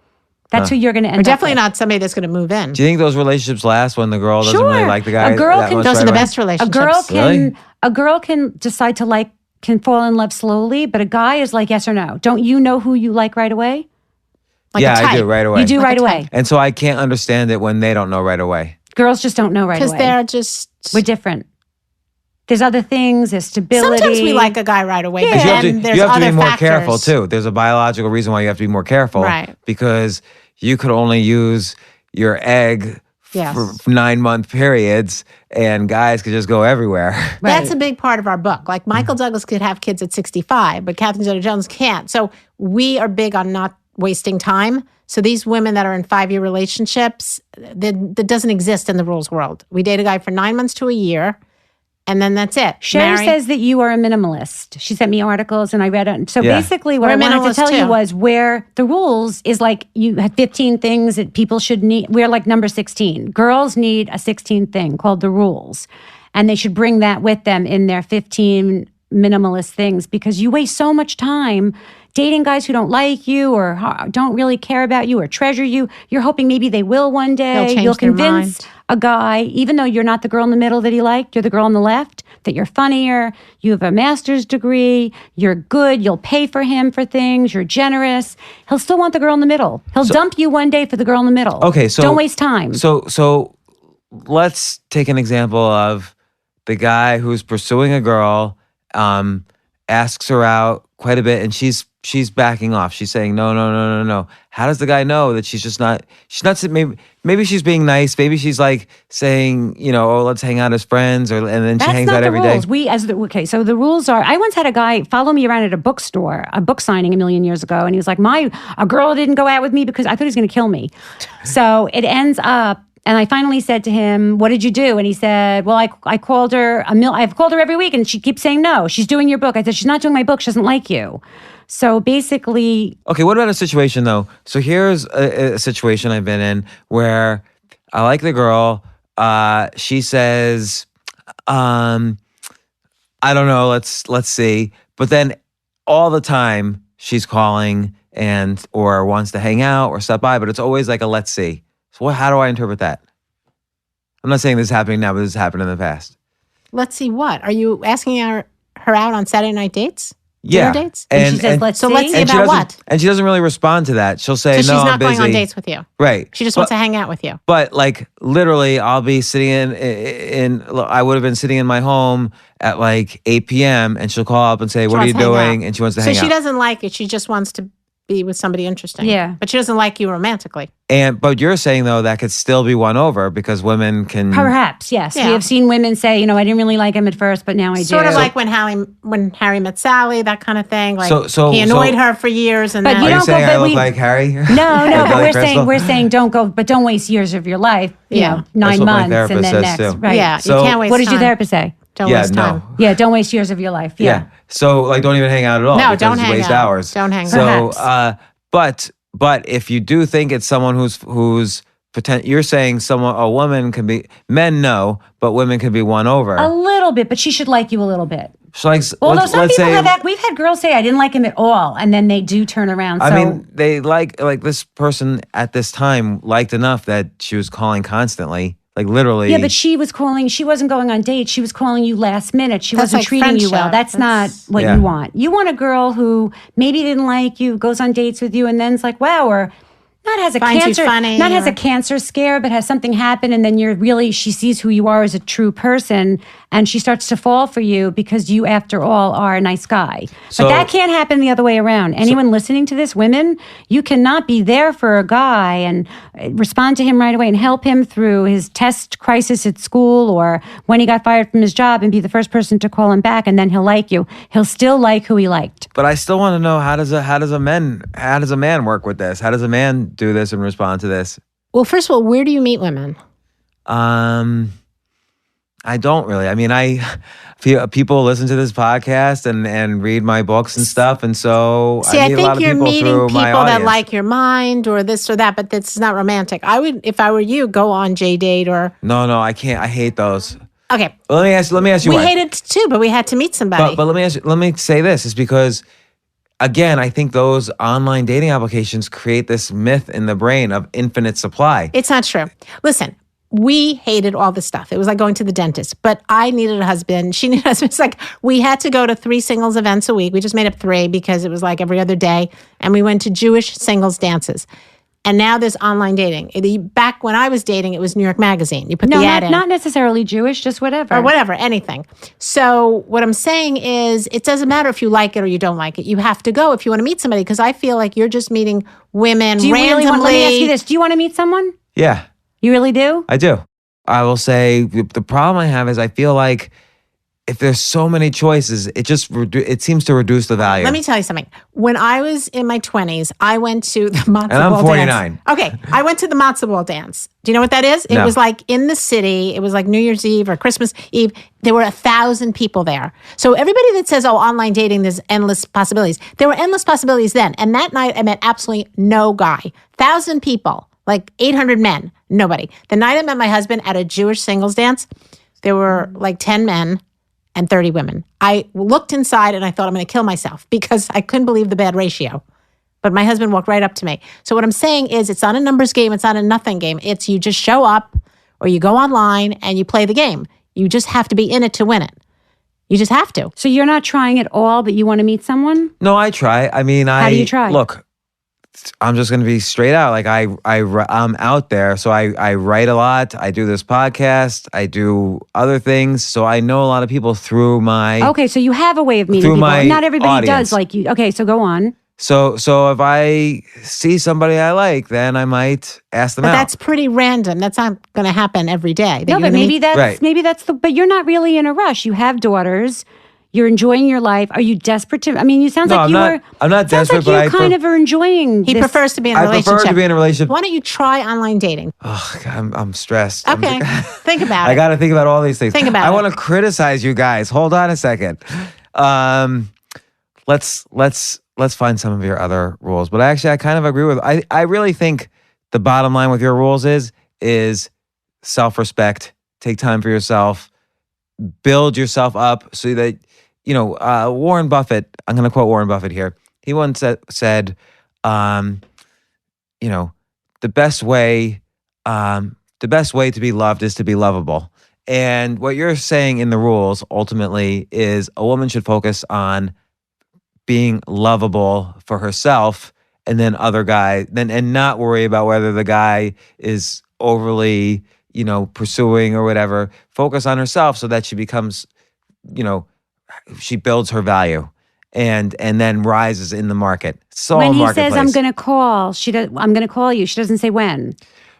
That's who you're going to end We're up definitely with. not somebody that's going to move in. Do you think those relationships last when the girl doesn't really like the guy? A girl that can- much Those right are the away? best A relationships. girl can Really? a girl can decide to can fall in love slowly, but a guy is like yes or no. Don't you know who you like right away? Like Yeah, a type. I do right away. You do Like a right away. type. And so I can't understand it when they don't know right away. Girls just don't know right away. Because they're just. We're different. There's other things. There's stability. Sometimes we like a guy right away, but You have then to, there's you have to other be more factors. careful too. There's a biological reason why you have to be more careful. Right. Because you could only use your egg Yes. for 9-month periods, and guys could just go everywhere. That's a big part of our book. Like Michael Douglas could have kids at 65, but Catherine Zeta-Jones can't. So we are big on not wasting time. So these women that are in 5-year relationships, that doesn't exist in the rules world. We date a guy for 9 months to a year, and then that's it. Sherry Marry. says that you are a minimalist. She sent me articles and I read it. So Yeah. basically what We're I wanted to minimalists tell you too. was where the rules is like you had 15 things that people should need. We're like number 16. Girls need a 16th thing called the rules. And they should bring that with them in their 15 minimalist things because you waste so much time dating guys who don't like you or don't really care about you or treasure you. You're hoping maybe they will one day. They'll change You'll their convince mind. a guy, even though you're not the girl in the middle that he liked, you're the girl on the left, that you're funnier, you have a master's degree, you're good, you'll pay for him for things, you're generous. He'll still want the girl in the middle. He'll dump you one day for the girl in the middle. Okay, so don't waste time. So let's take an example of the guy who's pursuing a girl, asks her out quite a bit, and she's backing off. She's saying no. How does the guy know that she's not maybe she's being nice. Maybe she's like saying, oh, let's hang out as friends, and then she That's hangs not out the every day. rules. So the rules are, I once had a guy follow me around at a bookstore, a book signing a million years ago, and he was like, a girl didn't go out with me because I thought he was going to kill me. So it ends up, and I finally said to him, what did you do? And he said, well, I called her I've called her every week and she keeps saying no. She's doing your book. I said, she's not doing my book. She doesn't like you. So basically, Okay, what about a situation though? So here's a situation I've been in where I like the girl. She says, I don't know, let's see. But then all the time she's calling or wants to hang out or stop by, but it's always like a let's see. So how do I interpret that? I'm not saying this is happening now, but this has happened in the past. Let's see what. Are you asking her out on Saturday night dates? Yeah. Dinner dates? and she says, let's So see. let's see and she about doesn't- what? And she doesn't really respond to that. She'll say, So she's no, I'm not busy. going on dates with you. Right. She just wants to hang out with you. But like literally, I'll be sitting I would have been sitting in my home at like 8 p.m. and she'll call up and say, She what are wants you to hang doing? out. And she wants to So hang she out. doesn't like it. She just wants to be with somebody interesting. Yeah. But she doesn't like you romantically. But you're saying though that could still be won over because women can. Perhaps, yes. Yeah. We have seen women say, I didn't really like him at first, but now I do. Sort of like when Harry met Sally, that kind of thing. Like So- he annoyed her for years and But then you Are you don't go, saying I but look we- like Harry? No, Or but Billy Crystal? we're saying don't waste years of your life. Yeah. 9 That's what my months and therapist then says, next. too. Right. yeah, So- you can't waste What did time. your therapist say? Don't Yeah, waste no. time. Yeah, don't waste years of your life. Yeah. So like, don't even hang out at all. No, because don't it's hang waste out. hours. Don't hang So, Perhaps. but if you do think it's someone who's you're saying a woman can be, men no, but women can be won over. A little bit, but she should like you a little bit. So like, Although some let's people say, have that. We've had girls say, I didn't like him at all. And then they do turn around. So, I mean, they like this person at this time liked enough that she was calling constantly, like literally. yeah, but she was calling, she wasn't going on dates. She was calling you last minute. She That's wasn't like treating you well. friendship. That's not what Yeah. you want. You want a girl who maybe didn't like you, goes on dates with you, and then's like, wow, or not has a Finds you cancer, funny, not has or- a cancer scare, but has something happen, and then she sees who you are as a true person, and she starts to fall for you because you, after all, are a nice guy. So- but that can't happen the other way around. Anyone listening to this, women, you cannot be there for a guy and respond to him right away and help him through his test crisis at school or when he got fired from his job and be the first person to call him back, and then he'll like you. He'll still like who he liked. But I still want to know how does a man work with this? How does a man do this and respond to this? Well, first of all, where do you meet women? I don't really. I mean, people listen to this podcast and read my books and stuff, and so See, I I meet a think lot of you're people meeting through people my that audience. like your mind or this or that, but that's not romantic. I would, if I were you, go on JDate or. No, I can't. I hate those. Okay. Well, let me ask you. We why. hated it too, but we had to meet somebody. But let me say this is because, again, I think those online dating applications create this myth in the brain of infinite supply. It's not true. Listen, we hated all this stuff. It was like going to the dentist, but I needed a husband. She needed a husband. It's like we had to go to 3 singles events a week. We just made up 3 because it was like every other day. And we went to Jewish singles dances. And now there's online dating. Back when I was dating, it was New York Magazine. You put the ad in. Not necessarily Jewish, just whatever. Or whatever, anything. So what I'm saying is it doesn't matter if you like it or you don't like it. You have to go if you want to meet somebody because I feel like you're just meeting women Do you randomly. really want? Let me ask you this: do you want to meet someone? Yeah, You really do? I do. I will say the problem I have is I feel like if there's so many choices, it seems to reduce the value. Let me tell you something. When I was in my 20s, I went to the matzo And I'm ball 49. dance. Okay, I went to the matzo ball dance. Do you know what that is? It No. was like in the city. It was like New Year's Eve or Christmas Eve. There were 1,000 people there. So everybody that says, oh, online dating, there's endless possibilities. There were endless possibilities then. And that night, I met absolutely no guy. 1,000 people, like 800 men, nobody. The night I met my husband at a Jewish singles dance, there were like 10 men and 30 women. I looked inside and I thought I'm going to kill myself because I couldn't believe the bad ratio. But my husband walked right up to me. So what I'm saying is it's not a numbers game. It's not a nothing game. It's you just show up or you go online and you play the game. You just have to be in it to win it. You just have to. So you're not trying at all, but you want to meet someone? No, I try. I mean, How do you try? Look, I'm just going to be straight out. Like I'm out there. So I write a lot. I do this podcast. I do other things. So I know a lot of people through my. Okay, so you have a way of meeting Through people. my Not everybody audience. does like you. Okay, so go on. So if I see somebody I like, then I might ask them But out. that's pretty random. That's not going to happen every day. That No, you're but gonna maybe meet- that's the. But you're not really in a rush. You have daughters. You're enjoying your life. Are you desperate to? I mean, you sounds No, like I'm you not- were. I'm not sounds desperate, like but you kind of are enjoying. He this. prefers to be in a I relationship. prefer to be in a relationship. Why don't you try online dating? Oh, God, I'm stressed. Okay, think about it. I got to think about all these things. Think about I it. want to criticize you guys. Hold on a second. Let's find some of your other rules. But I kind of agree with. I really think the bottom line with your rules is self-respect. Take time for yourself. Build yourself up so that Warren Buffett. I'm going to quote Warren Buffett here. He once said, the best way to be loved is to be lovable. And what you're saying in the rules ultimately is a woman should focus on being lovable for herself, and then other guys, and not worry about whether the guy is overly, pursuing or whatever. Focus on herself so that she becomes, she builds her value, and then rises in the market. So When he marketplace. says, "I'm going to call," I'm going to call you. She doesn't say when.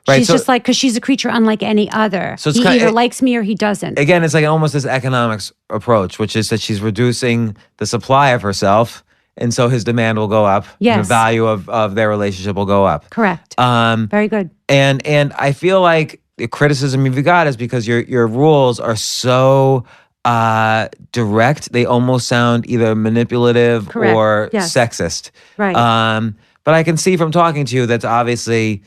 Right, She's so- just like, because she's a creature unlike any other. So it's he kinda- either likes me or he doesn't. Again, it's like almost this economics approach, which is that she's reducing the supply of herself, and so his demand will go up. Yes. The value of their relationship will go up. Correct. Very good. And I feel like the criticism you've got is because your rules are so direct. They almost sound either manipulative Correct. or Yes. sexist. Right. But I can see from talking to you that's obviously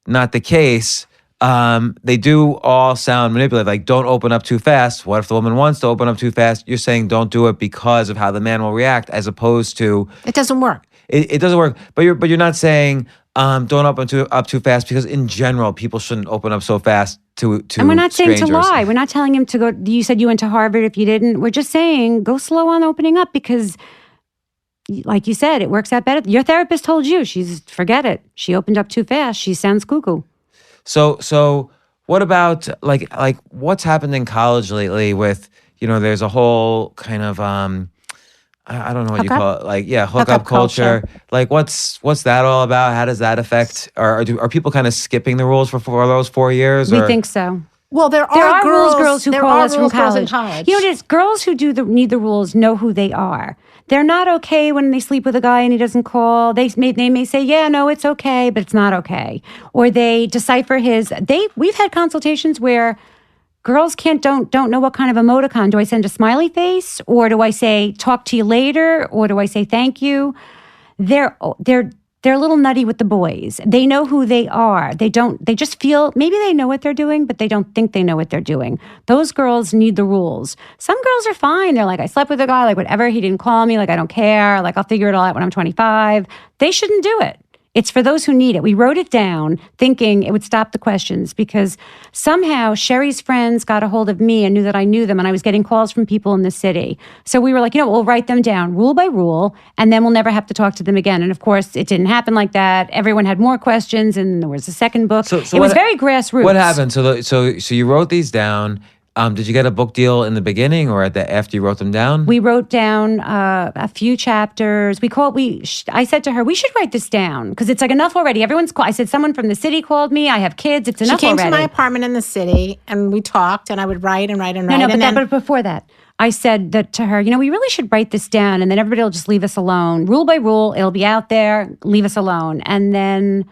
not the case. They do all sound manipulative. Like, don't open up too fast. What if the woman wants to open up too fast? You're saying don't do it because of how the man will react, as opposed to It doesn't work. it doesn't work. But you're not saying don't open up too fast, because in general people shouldn't open up so fast to And we're not saying to strangers. lie. We're not telling him to go. You said you went to Harvard if you didn't. We're just saying go slow on opening up, because like you said, it works out better. Your therapist told you, forget it. She opened up too fast. She sounds cuckoo. So what about like what's happened in college lately with, there's a whole kind of I don't know what you call it, like hookup culture. Like what's that all about? How does that affect, or are people kind of skipping the rules for those 4 years? We think so. Well, there are girls who call us from girls in college. You know, just girls who need the rules know who they are. They're not okay when they sleep with a guy and he doesn't call. They may say, yeah, no, it's okay, but it's not okay. Or they decipher we've had consultations where girls don't know what kind of emoticon. Do I send a smiley face, or do I say talk to you later, or do I say thank you? They're a little nutty with the boys. They know who they are. They just feel, maybe they know what they're doing, but they don't think they know what they're doing. Those girls need the rules. Some girls are fine. They're like, I slept with a guy, like whatever, he didn't call me, like I don't care, like I'll figure it all out when I'm 25. They shouldn't do it. It's for those who need it. We wrote it down thinking it would stop the questions, because somehow Sherrie's friends got a hold of me and knew that I knew them, and I was getting calls from people in the city. So we were like, we'll write them down rule by rule, and then we'll never have to talk to them again. And of course, it didn't happen like that. Everyone had more questions, and there was a second book. So it was very grassroots. What happened? So you wrote these down. Did you get a book deal in the beginning or after you wrote them down? We wrote down a few chapters. I said to her, we should write this down because it's like enough already. Everyone's called. I said, someone from the city called me. I have kids. It's enough already. She came to my apartment in the city and we talked, and I would write and write and write. No, but before that, I said that to her, we really should write this down, and then everybody will just leave us alone. Rule by rule, it'll be out there, leave us alone. And then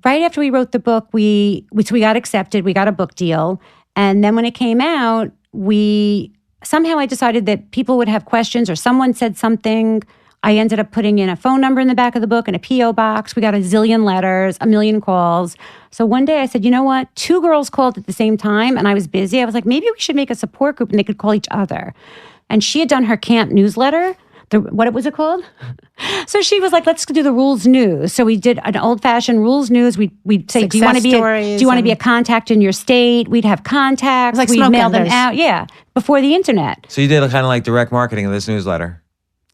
right after we wrote the book, we got accepted. We got a book deal. And then when it came out, I decided that people would have questions, or someone said something. I ended up putting in a phone number in the back of the book and a P.O. box. We got a zillion letters, a million calls. So one day I said, you know what? 2 girls called at the same time and I was busy. I was like, maybe we should make a support group and they could call each other. And she had done her Can't newsletter. What was it called? So she was like, let's do the rules news. So we did an old-fashioned rules news. We'd say, do you want to be a contact in your state? We'd have contacts. Like we'd mail them out. Yeah, before the internet. So you did kind of like direct marketing of this newsletter?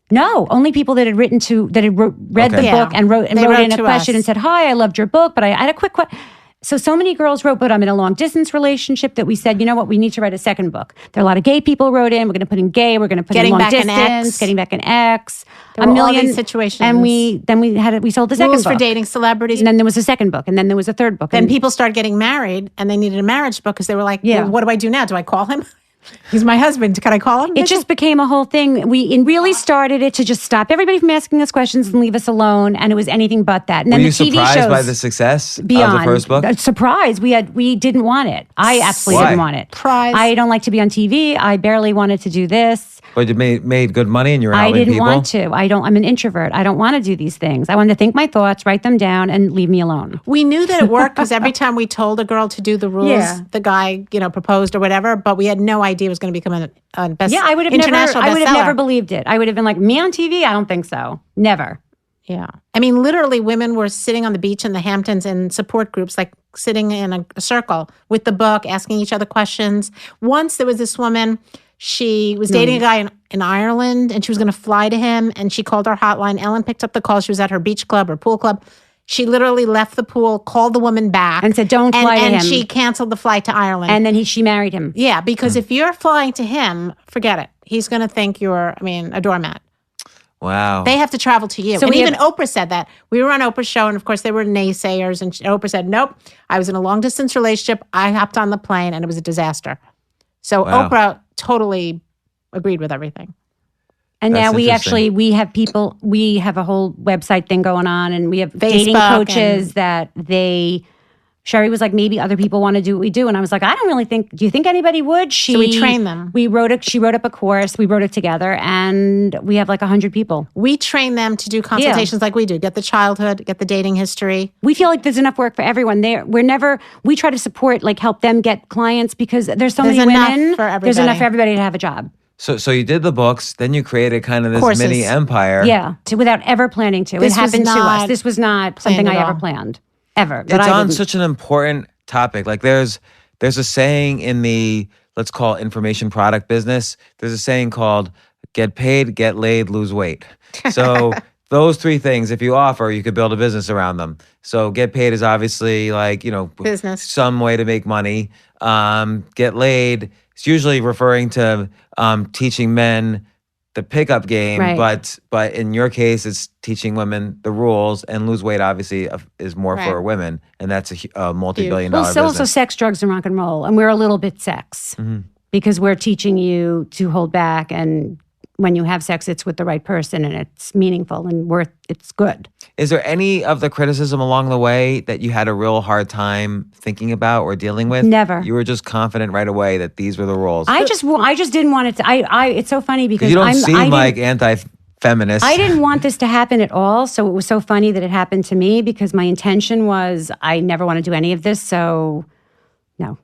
No, only people that had read the book and wrote in a question and said, hi, I loved your book, but I had a quick question. So many girls wrote, but I'm in a long distance relationship, that we said, you know what, we need to write a second book. There are a lot of gay people wrote in. We're going to put in gay. We're going to put in long distance, getting back an ex. There were all these situations. And we sold the second book. Rules for dating celebrities. And then there was a second book, and then there was a third book. Then people started getting married, and they needed a marriage book because they were like, well, what do I do now? Do I call him? He's my husband. Can I call him? It just became a whole thing. We really started it to just stop everybody from asking us questions and leave us alone, and it was anything but that. And then Were you surprised by the success of the first book? Surprised. We didn't want it. I absolutely didn't want it. I don't like to be on TV. I barely wanted to do this. But you made good money and you were helping people? I didn't want to. I'm an introvert. I don't want to do these things. I wanted to think my thoughts, write them down, and leave me alone. We knew that it worked because every time we told a girl to do the rules, the guy, proposed or whatever, but we had no idea it was going to become a best I would have never believed it. I would have been like, me on TV? I don't think so. Never. Yeah. I mean, literally women were sitting on the beach in the Hamptons in support groups, like sitting in a circle with the book, asking each other questions. Once there was this woman, she was dating a guy in Ireland, and she was going to fly to him, and she called our hotline. Ellen picked up the call. She was at her beach club or pool club. She literally left the pool, called the woman back. And said, don't fly to him. And she canceled the flight to Ireland. And then she married him. Yeah, because if you're flying to him, forget it. He's going to think you're, a doormat. Wow. They have to travel to you. So even Oprah said that. We were on Oprah's show, and of course, they were naysayers. And Oprah said, nope, I was in a long-distance relationship. I hopped on the plane, and it was a disaster. So Oprah totally agreed with everything. And now we have a whole website thing going on, and we have Facebook dating coaches that Sherrie was like, maybe other people want to do what we do. And I was like, I don't really think, do you think anybody would? So we train them. She wrote up a course, we wrote it together, and we have like 100 people. We train them to do consultations like we do. Get the childhood, get the dating history. We feel like there's enough work for everyone there. We try to support, like help them get clients because there's many women. There's enough for everybody to have a job. So you did the books, then you created kind of this mini empire. Yeah, without ever planning to. It happened to us. This was not something I ever planned. Ever. It's on such an important topic. Like there's a saying in the, let's call it information product business. There's a saying called get paid, get laid, lose weight. So those three things, if you offer, you could build a business around them. So get paid is obviously like, Business. some way to make money. Get laid, it's usually referring to teaching men the pickup game, Right. but in your case, it's teaching women the rules. And lose weight obviously is more for Right. women, and that's a multi-billion-dollar Well, so also business. sex, drugs, and rock and roll. And we're a little bit sex because we're teaching you to hold back. And when you have sex, it's with the right person and it's meaningful and it's good. Is there any of the criticism along the way that you had a real hard time thinking about or dealing with? Never. You were just confident right away that these were the rules. I just didn't want it to. It's so funny because you don't I seem didn't- like anti-feminist. I didn't want this to happen at all. So it was so funny that it happened to me because my intention was I never want to do any of this. So no,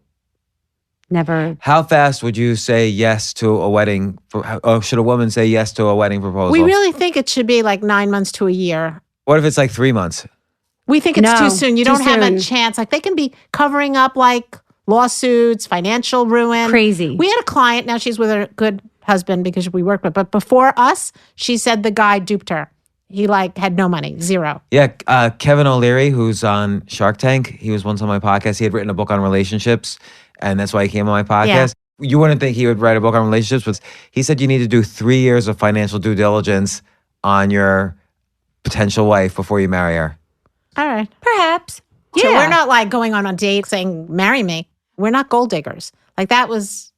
never. How fast would you say yes to a wedding? Or should a woman say yes to a wedding proposal? We really think it should be like 9 months to a year. What if it's like 3 months? We think it's No, too soon. You too don't have a soon. chance. Like they can be covering up like lawsuits, financial ruin. Crazy. We had a client, now she's with her good husband because we work with, but before us, she said the guy duped her. He had no money, zero. Yeah, Kevin O'Leary, who's on Shark Tank, he was once on my podcast. He had written a book on relationships, and that's why he came on my podcast. You wouldn't think he would write a book on relationships, but he said you need to do 3 years of financial due diligence on your potential wife before you marry her. All right. Perhaps. So Yeah. we're not like going on a date saying, marry me. We're not gold diggers. Like that was,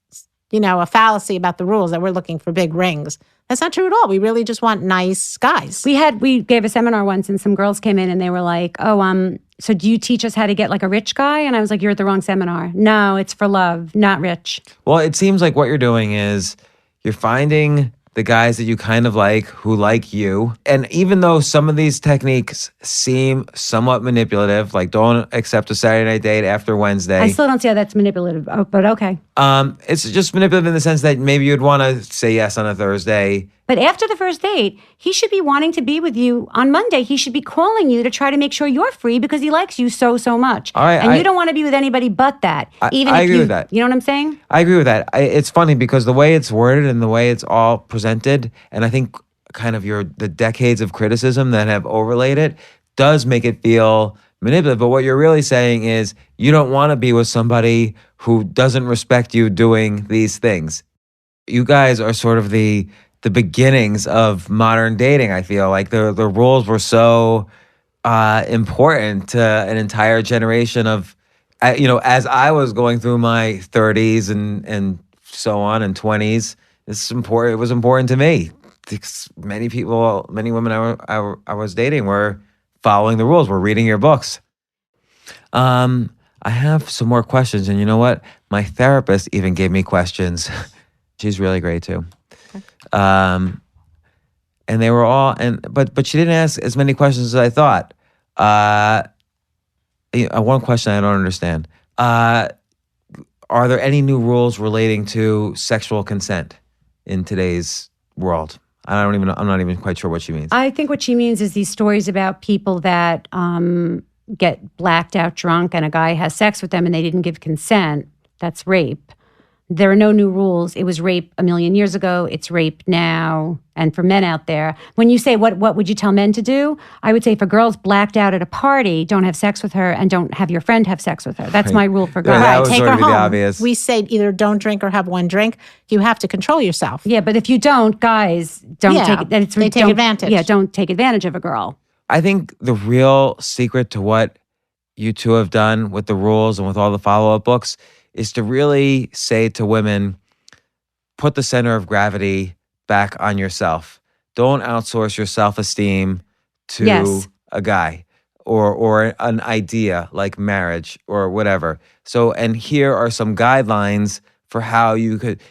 a fallacy about the rules that we're looking for big rings. That's not true at all. We really just want nice guys. We gave a seminar once and some girls came in and they were like, so do you teach us how to get like a rich guy? And I was like, you're at the wrong seminar. No, it's for love, not rich. Well, it seems like what you're doing is you're finding the guys that you kind of like who like you. And even though some of these techniques seem somewhat manipulative, like don't accept a Saturday night date after Wednesday. I still don't see how that's manipulative, but okay. It's just manipulative in the sense that maybe you'd want to say yes on a Thursday. But after the first date, he should be wanting to be with you on Monday. He should be calling you to try to make sure you're free because he likes you so much. All right, and you don't want to be with anybody but that. I if agree with that. You know what I'm saying? I agree with that. It's funny because the way it's worded and the way it's all presented, and I think kind of the decades of criticism that have overlaid it does make it feel manipulative. But what you're really saying is you don't want to be with somebody who doesn't respect you doing these things. You guys are sort of the beginnings of modern dating. I feel like the rules were so important to an entire generation of, as I was going through my 30s and so on and 20s. It's important. It was important to me. Many women I was dating were following the rules. Were reading your books. I have some more questions, and you know what? My therapist even gave me questions. She's really great too. And they were all, but she didn't ask as many questions as I thought. One question I don't understand. Are there any new rules relating to sexual consent in today's world? I'm not even quite sure what she means. I think what she means is these stories about people that get blacked out drunk and a guy has sex with them and they didn't give consent. That's rape. There are no new rules. It was rape a million years ago. It's rape now. And for men out there, when you say what would you tell men to do? I would say for girls blacked out at a party, don't have sex with her and don't have your friend have sex with her. That's my rule for girls. Yeah, that Right, was take sort her of the home. obvious. We say either don't drink or have one drink. You have to control yourself. Yeah, but if you don't, guys, don't Yeah, take it. they take advantage. Yeah, don't take advantage of a girl. I think the real secret to what you two have done with the rules and with all the follow-up books is to really say to women, put the center of gravity back on yourself. Don't outsource your self-esteem to Yes. a guy or an idea like marriage or whatever. So, and here are some guidelines for how you could,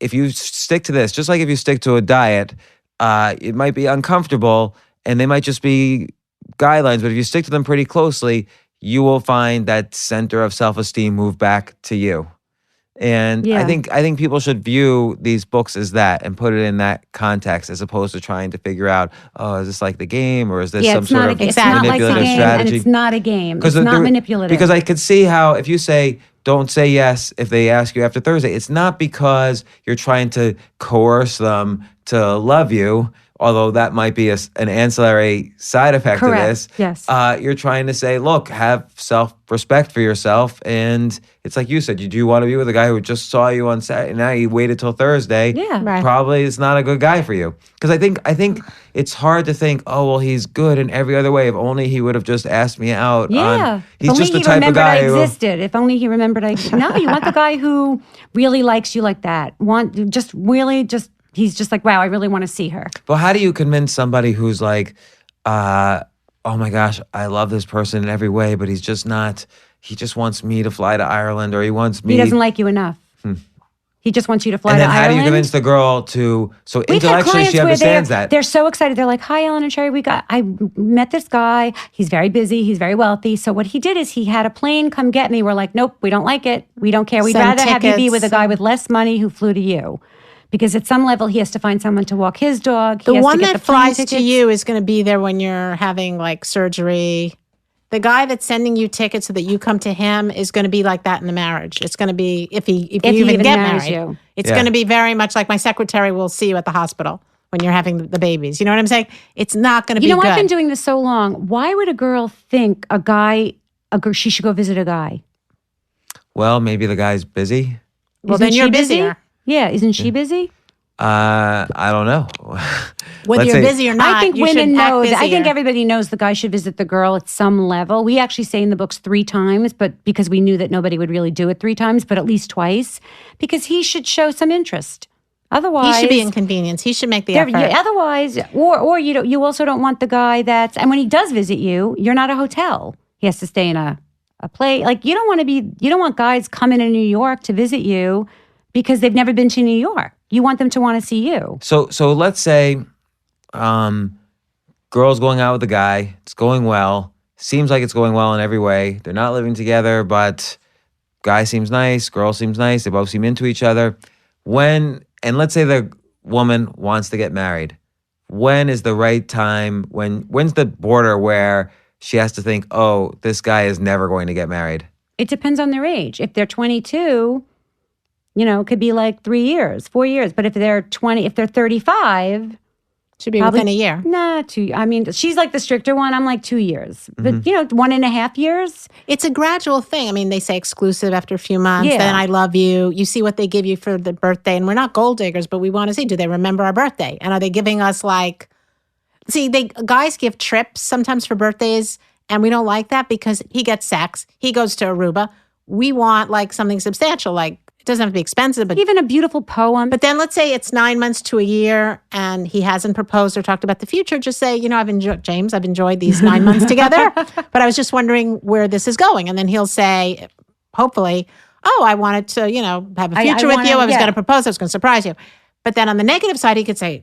if you stick to this, just like if you stick to a diet, it might be uncomfortable and they might just be guidelines, but if you stick to them pretty closely, you will find that center of self-esteem move back to you. And Yeah. I think people should view these books as that and put it in that context as opposed to trying to figure out, is this like the game or is this some it's not sort a of game. It's not like the manipulative game, strategy? and it's not a game. It's the- not manipulative. Because I could see how if you say don't say yes if they ask you after Thursday. It's not because you're trying to coerce them to love you, although that might be an ancillary side effect Correct. of this. Yes. You're trying to say, look, have self-respect for yourself. And it's like you said, do you want to be with a guy who just saw you on Saturday? Now you waited till Thursday. Yeah. Right. Probably it's not a good guy for you. Because I think it's hard to think, oh, well, he's good in every other way. If only he would have just asked me out. Yeah. He's if just only the he type of remembered guy I who... existed. If only he remembered No, you want the guy who really likes you like that. He's just like, wow, I really want to see her. But how do you convince somebody who's like, oh my gosh, I love this person in every way, but he's just not, he just wants me to fly to Ireland, or he wants me. He doesn't like you enough. He just wants you to fly and to then Ireland. how do you convince the girl to, so We've had intellectually clients she where understands that. They're so excited. They're like, hi, Ellen and Sherrie. I met this guy. He's very busy. He's very wealthy. So what he did is he had a plane come get me. We're like, nope, we don't like it. We don't care. We'd Send rather have you be tickets. with a guy with less money who flew to you. Because at some level, he has to find someone to walk his dog. The He has one to get that the plane flies to tickets. you is going to be there when you're having like surgery. The guy that's sending you tickets so that you come to him is going to be like that in the marriage. It's going to be if you he even even get marries married. you. It's Yeah. going to be very much like my secretary will see you at the hospital when you're having the babies. You know what I'm saying? It's not going to be You know, good. I've been doing this so long. Why would a girl think she should go visit a guy? Well, maybe the guy's busy. well, Isn't then you're she busy? busier. Yeah, isn't she busy? I don't know. Whether Let's you're say- busy or not, I think you should women act know that. I think busier. everybody knows the guy should visit the girl at some level. We actually say in the books 3 times, but because we knew that nobody would really do it 3 times, but at least twice, because he should show some interest. Otherwise, He should be inconvenienced. He should make the there- effort. yeah, otherwise, or you also don't want the guy that's. And when he does visit you, you're not a hotel. He has to stay in a place. Like you don't want guys coming to New York to visit you because they've never been to New York. You want them to want to see you. So let's say, girl's going out with a guy. It's going well. Seems like it's going well in every way. They're not living together, but guy seems nice. Girl seems nice. They both seem into each other. And let's say the woman wants to get married. When is the right time? When's the border where she has to think, oh, this guy is never going to get married? It depends on their age. If they're 22, it could be like 3 years, 4 years. But if they're 35, Should be probably within a year. Nah, 2. I mean, she's like the stricter one. I'm like 2 years. But 1.5 years. It's a gradual thing. I mean, they say exclusive after a few months. Yeah. Then I love you. You see what they give you for the birthday. And we're not gold diggers, but we want to see, do they remember our birthday? And are they giving us guys give trips sometimes for birthdays. And we don't like that because he gets sex. He goes to Aruba. We want like something substantial. Like it doesn't have to be expensive, but Even a beautiful poem. But then let's say it's 9 months to a year and he hasn't proposed or talked about the future. Just say, I've enjoyed these 9 months together, but I was just wondering where this is going. And then he'll say, hopefully, oh, I wanted to, have a future with you. I was going to propose. I was going to surprise you. But then on the negative side, he could say,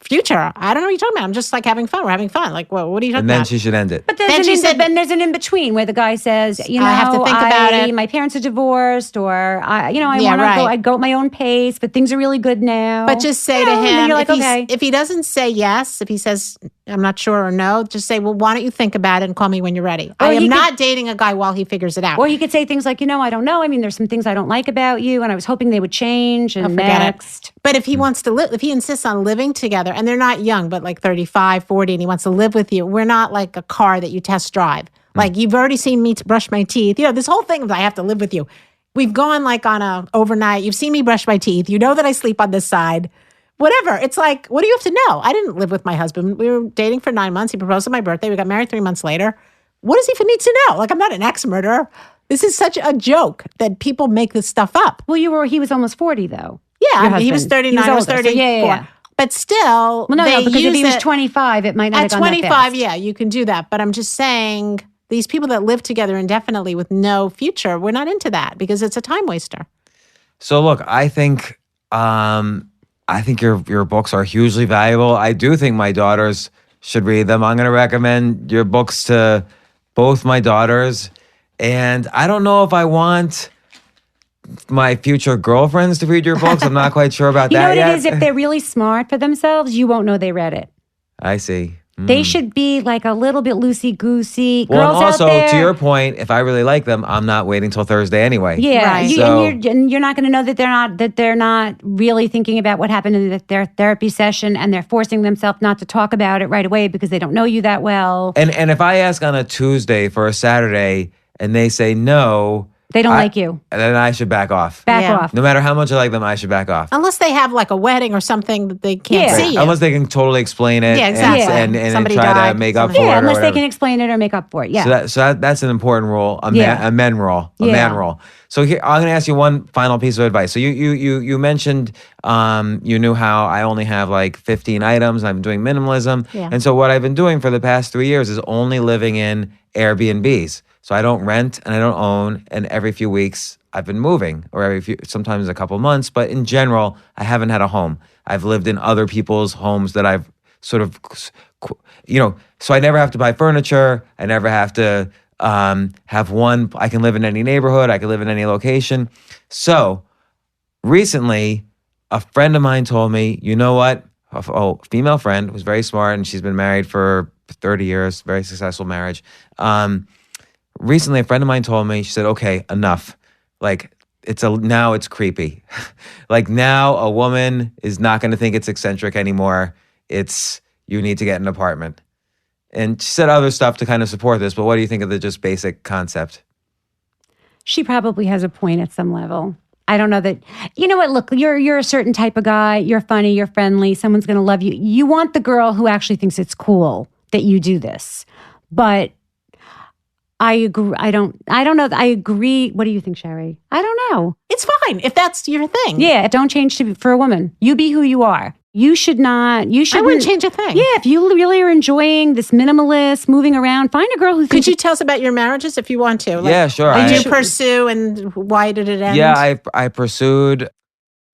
future, I don't know what you're talking about. I'm just like having fun. We're having fun. Like, what are you talking And then about? she should end it. But Then she said- then there's an in between where the guy says, I have to think about it. My parents are divorced, or I Yeah, want to go. right. I go at my own pace, but things are really good now. But just say to and then him, you're like, if, okay. if he doesn't say yes, if he says, I'm not sure or no, just say, well, why don't you think about it and call me when you're ready? I am he not dating a guy while he figures it out. Or he could say things like, I don't know. I mean, there's some things I don't like about you, and I was hoping they would change. And forget it. next, But if he wants to live, if he insists on living together, and they're not young, but like 35, 40, and he wants to live with you, we're not like a car that you test drive. Like you've already seen me brush my teeth. This whole thing of I have to live with you. We've gone like on a overnight. You've seen me brush my teeth. You know that I sleep on this side. Whatever. It's like, what do you have to know? I didn't live with my husband. We were dating for 9 months. He proposed on my birthday. We got married 3 months later. What does he even need to know? Like, I'm not an ex-murderer. This is such a joke that people make this stuff up. well, he was almost 40 though. Yeah, Your I mean, he was husband. 39, I was older, so 34. yeah. But still, Well, no, they because if use he was it- 25, it might not at have gone that 25, fast. yeah, you can do that. But I'm just saying, these people that live together indefinitely with no future, we're not into that because it's a time waster. So look, I think your books are hugely valuable. I do think my daughters should read them. I'm going to recommend your books to both my daughters. And I don't know if I want my future girlfriends to read your books. I'm not quite sure about You know that what yet. it is? If they're really smart for themselves, you won't know they read it. I see. They should be like a little bit loosey-goosey. Well, Girls and also, out there, to your point, if I really like them, I'm not waiting till Thursday anyway. yeah, Right. and you're not going to know that they're not really thinking about what happened in their therapy session, and they're forcing themselves not to talk about it right away because they don't know you that well. And if I ask on a Tuesday for a Saturday and they say no, They don't like you. then I should back off. Back Yeah. off. No matter how much I like them, I should back off. Unless they have like a wedding or something that they can't Yeah. see you. Unless they can totally explain it Yeah, exactly. and Somebody try to died, make up for something. it Yeah, or unless they whatever. can explain it or make up for it. Yeah. So that's an important rule, a Yeah. man rule, a Yeah. man rule. So here, I'm going to ask you one final piece of advice. So you mentioned you knew how I only have like 15 items. I'm doing minimalism, Yeah. and so what I've been doing for the past 3 years is only living in Airbnbs. So I don't rent and I don't own, and every few weeks I've been moving, or sometimes a couple months. But in general, I haven't had a home. I've lived in other people's homes that I've sort of, so I never have to buy furniture. I never have to have one. I can live in any neighborhood. I can live in any location. So recently, a friend of mine told me, you know what? A female friend who's very smart, and she's been married for 30 years, very successful marriage. Recently, a friend of mine told me, she said, okay, enough. Like, now it's creepy. Like, now a woman is not going to think it's eccentric anymore. You need to get an apartment. And she said other stuff to kind of support this, but what do you think of the just basic concept? She probably has a point at some level. I don't know that. You know what? Look, you're a certain type of guy. You're funny. You're friendly. Someone's going to love you. You want the girl who actually thinks it's cool that you do this. But I agree. I don't know. I agree. What do you think, Sherrie? I don't know. It's fine if that's your thing. Yeah, don't change for a woman. You be who you are. You should not. You should. I wouldn't change a thing. Yeah, if you really are enjoying this minimalist, moving around, find a girl who Could thinks you tell us about your marriages if you want to? Yeah, sure. Did you pursue, and why did it end? Yeah, I pursued,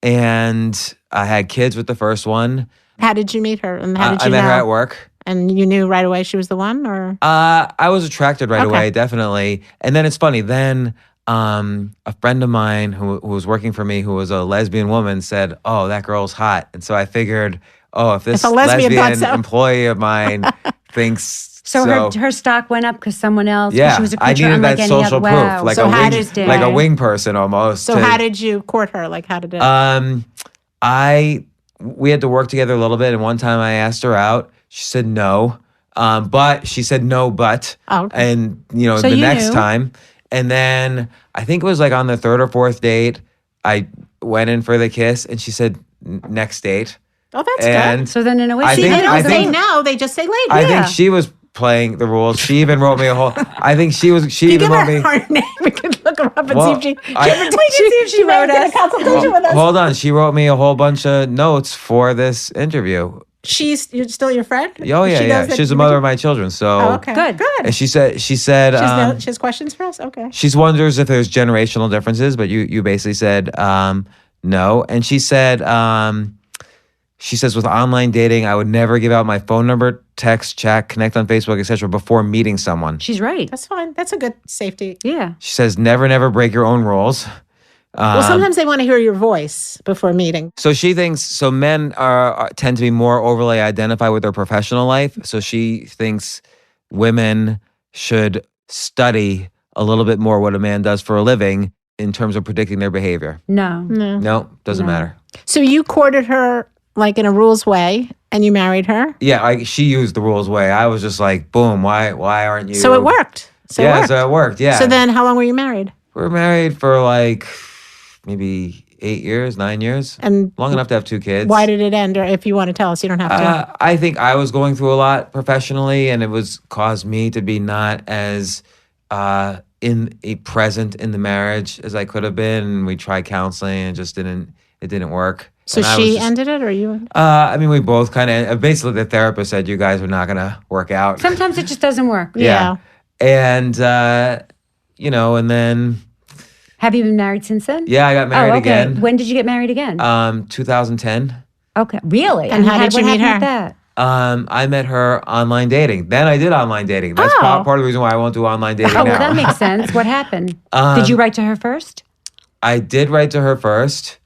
and I had kids with the first one. How did you meet her? And how did I you met know? her at work. And you knew right away she was the one, or? I was attracted right Okay. away, definitely. And then it's funny. Then a friend of mine who was working for me, who was a lesbian woman, said, "Oh, that girl's hot." And so I figured, if this If a lesbian thought so. employee of mine thinks So her stock went up because someone else. 'cause yeah, she was a I creature needed unlike that any social other. proof, Wow. like So a how wing, did- like a wing person almost. So how did you court her? Like, how did it? We had to work together a little bit, and one time I asked her out. She said no, but she said no, but Oh, okay. and So the you next knew. time, and then I think it was like on the third or fourth date, I went in for the kiss, and she said next date, Oh, that's and good. So then in a way, I See, think- they don't I say think- no; they just say later. I Yeah. think she was playing the rules. She even wrote me a whole. I think she was. She you even give wrote her me. her name. We could look her up and Well, see if she. I- She ever We told can see if she wrote get a us. consultation with us. Hold on, she wrote me a whole bunch of notes for this interview. You're still your friend? Oh yeah, She yeah. knows that She's the you- mother of my children. So Oh, okay. Good. Good. and she said She has she questions for us? Okay. wonders if there's generational differences, but you basically said no. And she said she says with online dating, I would never give out my phone number, text, chat, connect on Facebook, etc. before meeting someone. she's right. That's fine. That's a good safety. Yeah. She says never break your own rules. Well, sometimes they want to hear your voice before meeting. So she thinks men tend to be more overly identified with their professional life. So she thinks women should study a little bit more what a man does for a living in terms of predicting their behavior. No. No, doesn't matter. So you courted her like in a rules way, and you married her. Yeah, she used the rules way. I was just like, boom, why aren't you? So it worked. So it worked. Yeah. So then, how long were you married? we were married for like maybe 8 years, 9 years, And long enough to have 2 kids. why did it end? Or if you want to tell us, you don't have to. I think I was going through a lot professionally, and it was caused me to be not as present in the marriage as I could have been. And we tried counseling, and it didn't work. So And I she was just- ended it, or you? I mean, we both kind of basically the therapist said you guys are not going to work out. Sometimes it just doesn't work. Yeah. And and then Have you been married since then? I got married oh, okay. again. When did you get married again? 2010. Okay. Really? And how did you what meet happened her? with that? I met her online dating. Then I did online dating. That's part of the reason why I won't do online dating Oh, now. well, that makes sense. What happened? Did you write to her first? I did write to her first,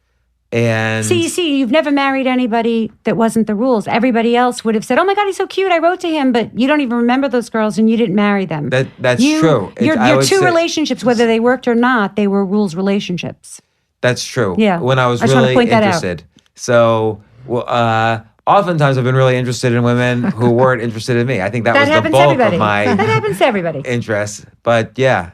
And See, you've never married anybody that wasn't the rules. Everybody else would have said, "Oh my God, he's so cute. I wrote to him," but you don't even remember those girls, and you didn't marry them. that's true. I Your would two say- relationships, whether they worked or not, they were rules relationships. That's true. Yeah. When I was just wanna really point that out. interested. So, oftentimes I've been really interested in women who weren't interested in me. I think that was the happens to bulk everybody. of my That happens to everybody. interests. But yeah.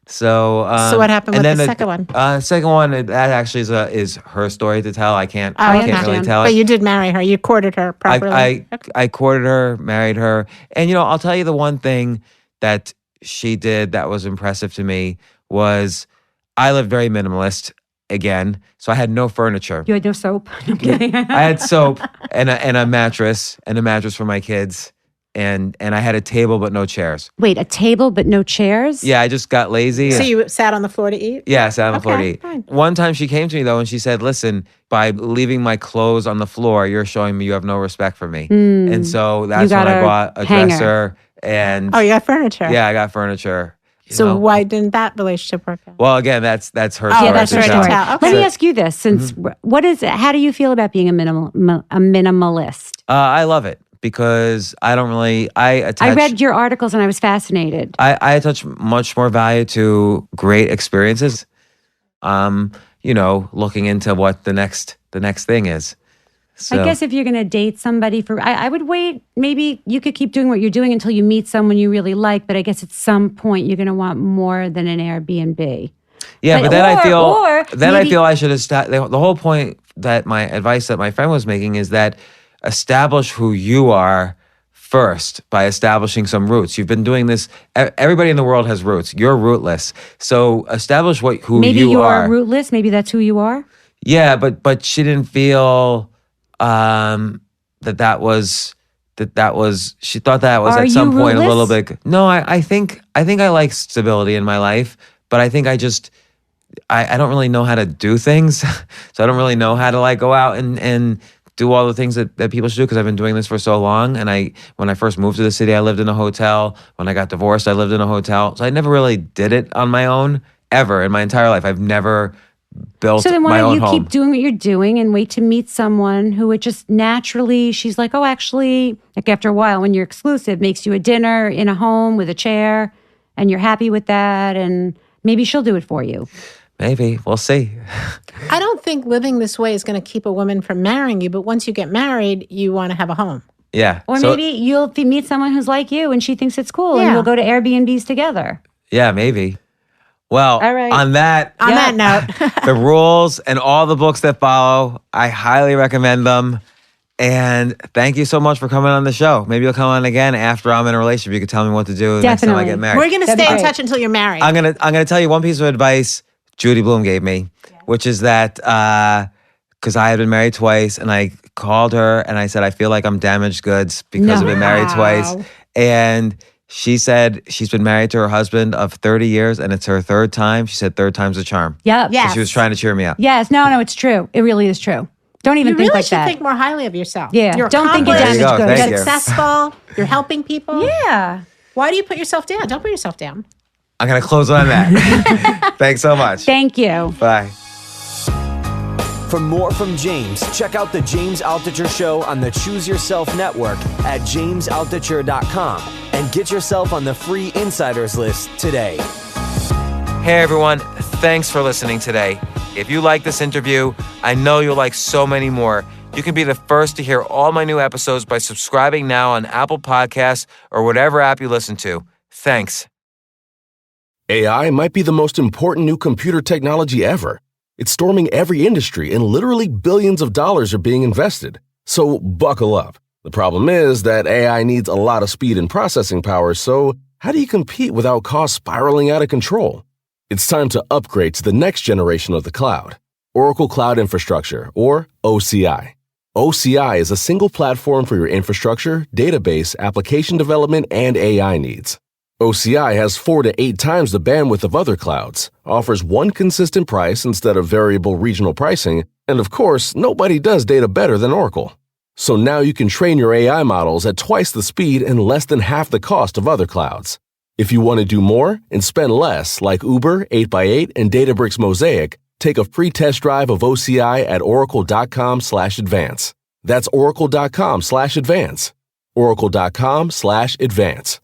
So what happened and with then the second one? Second one, that actually is her story to tell. I can't I really understand. tell it. But you did marry her. You courted her properly. I courted her, married her. And, I'll tell you the one thing that she did that was impressive to me was I lived very minimalist again. So I had no furniture. You had no soap. I'm kidding. I had soap and a mattress for my kids. And I had a table but no chairs. Wait, a table but no chairs? Yeah, I just got lazy. So you sat on the floor to eat? Yeah, I sat on the floor to Okay, eat. fine. One time she came to me though and she said, "Listen, by leaving my clothes on the floor, you're showing me you have no respect for me." And so that's when got I a bought a hanger. dresser and Oh, you got furniture. yeah, I got furniture. you So know. why didn't that relationship work out? Well, again, that's her story. Oh, Yeah, that's to her tell. story. Okay. Let me ask you this: since how do you feel about being a minimalist? I love it because I don't really. I read your articles and I was fascinated. I attach much more value to great experiences. Looking into what the next thing is. So, I guess if you're going to date somebody I would wait. Maybe you could keep doing what you're doing until you meet someone you really like. But I guess at some point you're going to want more than an Airbnb. yeah, but then I maybe- feel I should establish the whole point that my advice that my friend was making is that establish who you are first by establishing some roots. You've been doing this. Everybody in the world has roots. You're rootless, so establish who Maybe you you're are. rootless. Maybe that's who you are. Yeah, but she didn't feel that was she thought that was Are at some you point a little rootless? bit. No, I think I like stability in my life, but I think I don't really know how to do things. So I don't really know how to go out and do all the things that people should do because I've been doing this for so long. And when I first moved to the city, I lived in a hotel. When I got divorced, I lived in a hotel. So I never really did it on my own ever in my entire life. I've never built So then my why don't own you home. keep doing what you're doing and wait to meet someone who would just naturally, she's like, oh, actually, after a while when you're exclusive, makes you a dinner in a home with a chair and you're happy with that and maybe she'll do it for you. Maybe. We'll see. I don't think living this way is going to keep a woman from marrying you, but once you get married, you want to have a home. Yeah. Or So- maybe you'll meet someone who's like you and she thinks it's cool and Yeah. we'll go to Airbnbs together. Yeah, maybe. Well, All right. on that Note, the rules and all the books that follow, I highly recommend them. And thank you so much for coming on the show. Maybe you'll come on again after I'm in a relationship. You can tell me what to do next time I Definitely. get married. we're going to That'd be stay in great. touch until you're married. I'm gonna tell you one piece of advice Judy Bloom gave me, which is that because I had been married twice, and I called her and I said I feel like I'm damaged goods because I've been married twice, and she said she's been married to her husband of 30 years and it's her third time. She said third time's a charm. Yep. Yeah. So she was trying to cheer me up. Yes. No, it's true. It really is true. Don't even you think really like should that. think more highly of yourself. Yeah. You're Don't think you're accomplished, damaged goods. Thank You're you. successful. You're helping people. Yeah. Why do you put yourself down? Don't put yourself down. I'm gonna close on that. Thanks so much. Thank you. Bye. For more from James, check out The James Altucher Show on the Choose Yourself Network at jamesaltucher.com and get yourself on the free insiders list today. Hey everyone, thanks for listening today. If you like this interview, I know you'll like so many more. You can be the first to hear all my new episodes by subscribing now on Apple Podcasts or whatever app you listen to. Thanks. AI might be the most important new computer technology ever. It's storming every industry and literally billions of dollars are being invested. So buckle up. The problem is that AI needs a lot of speed and processing power, so how do you compete without costs spiraling out of control? It's time to upgrade to the next generation of the cloud, Oracle Cloud Infrastructure, or OCI. OCI is a single platform for your infrastructure, database, application development, and AI needs. OCI has 4 to 8 times the bandwidth of other clouds, offers one consistent price instead of variable regional pricing, and of course, nobody does data better than Oracle. So now you can train your AI models at twice the speed and less than half the cost of other clouds. If you want to do more and spend less, like Uber, 8x8, and Databricks Mosaic, Take a free test drive of OCI at oracle.com/advance. That's oracle.com/advance. Oracle.com/advance.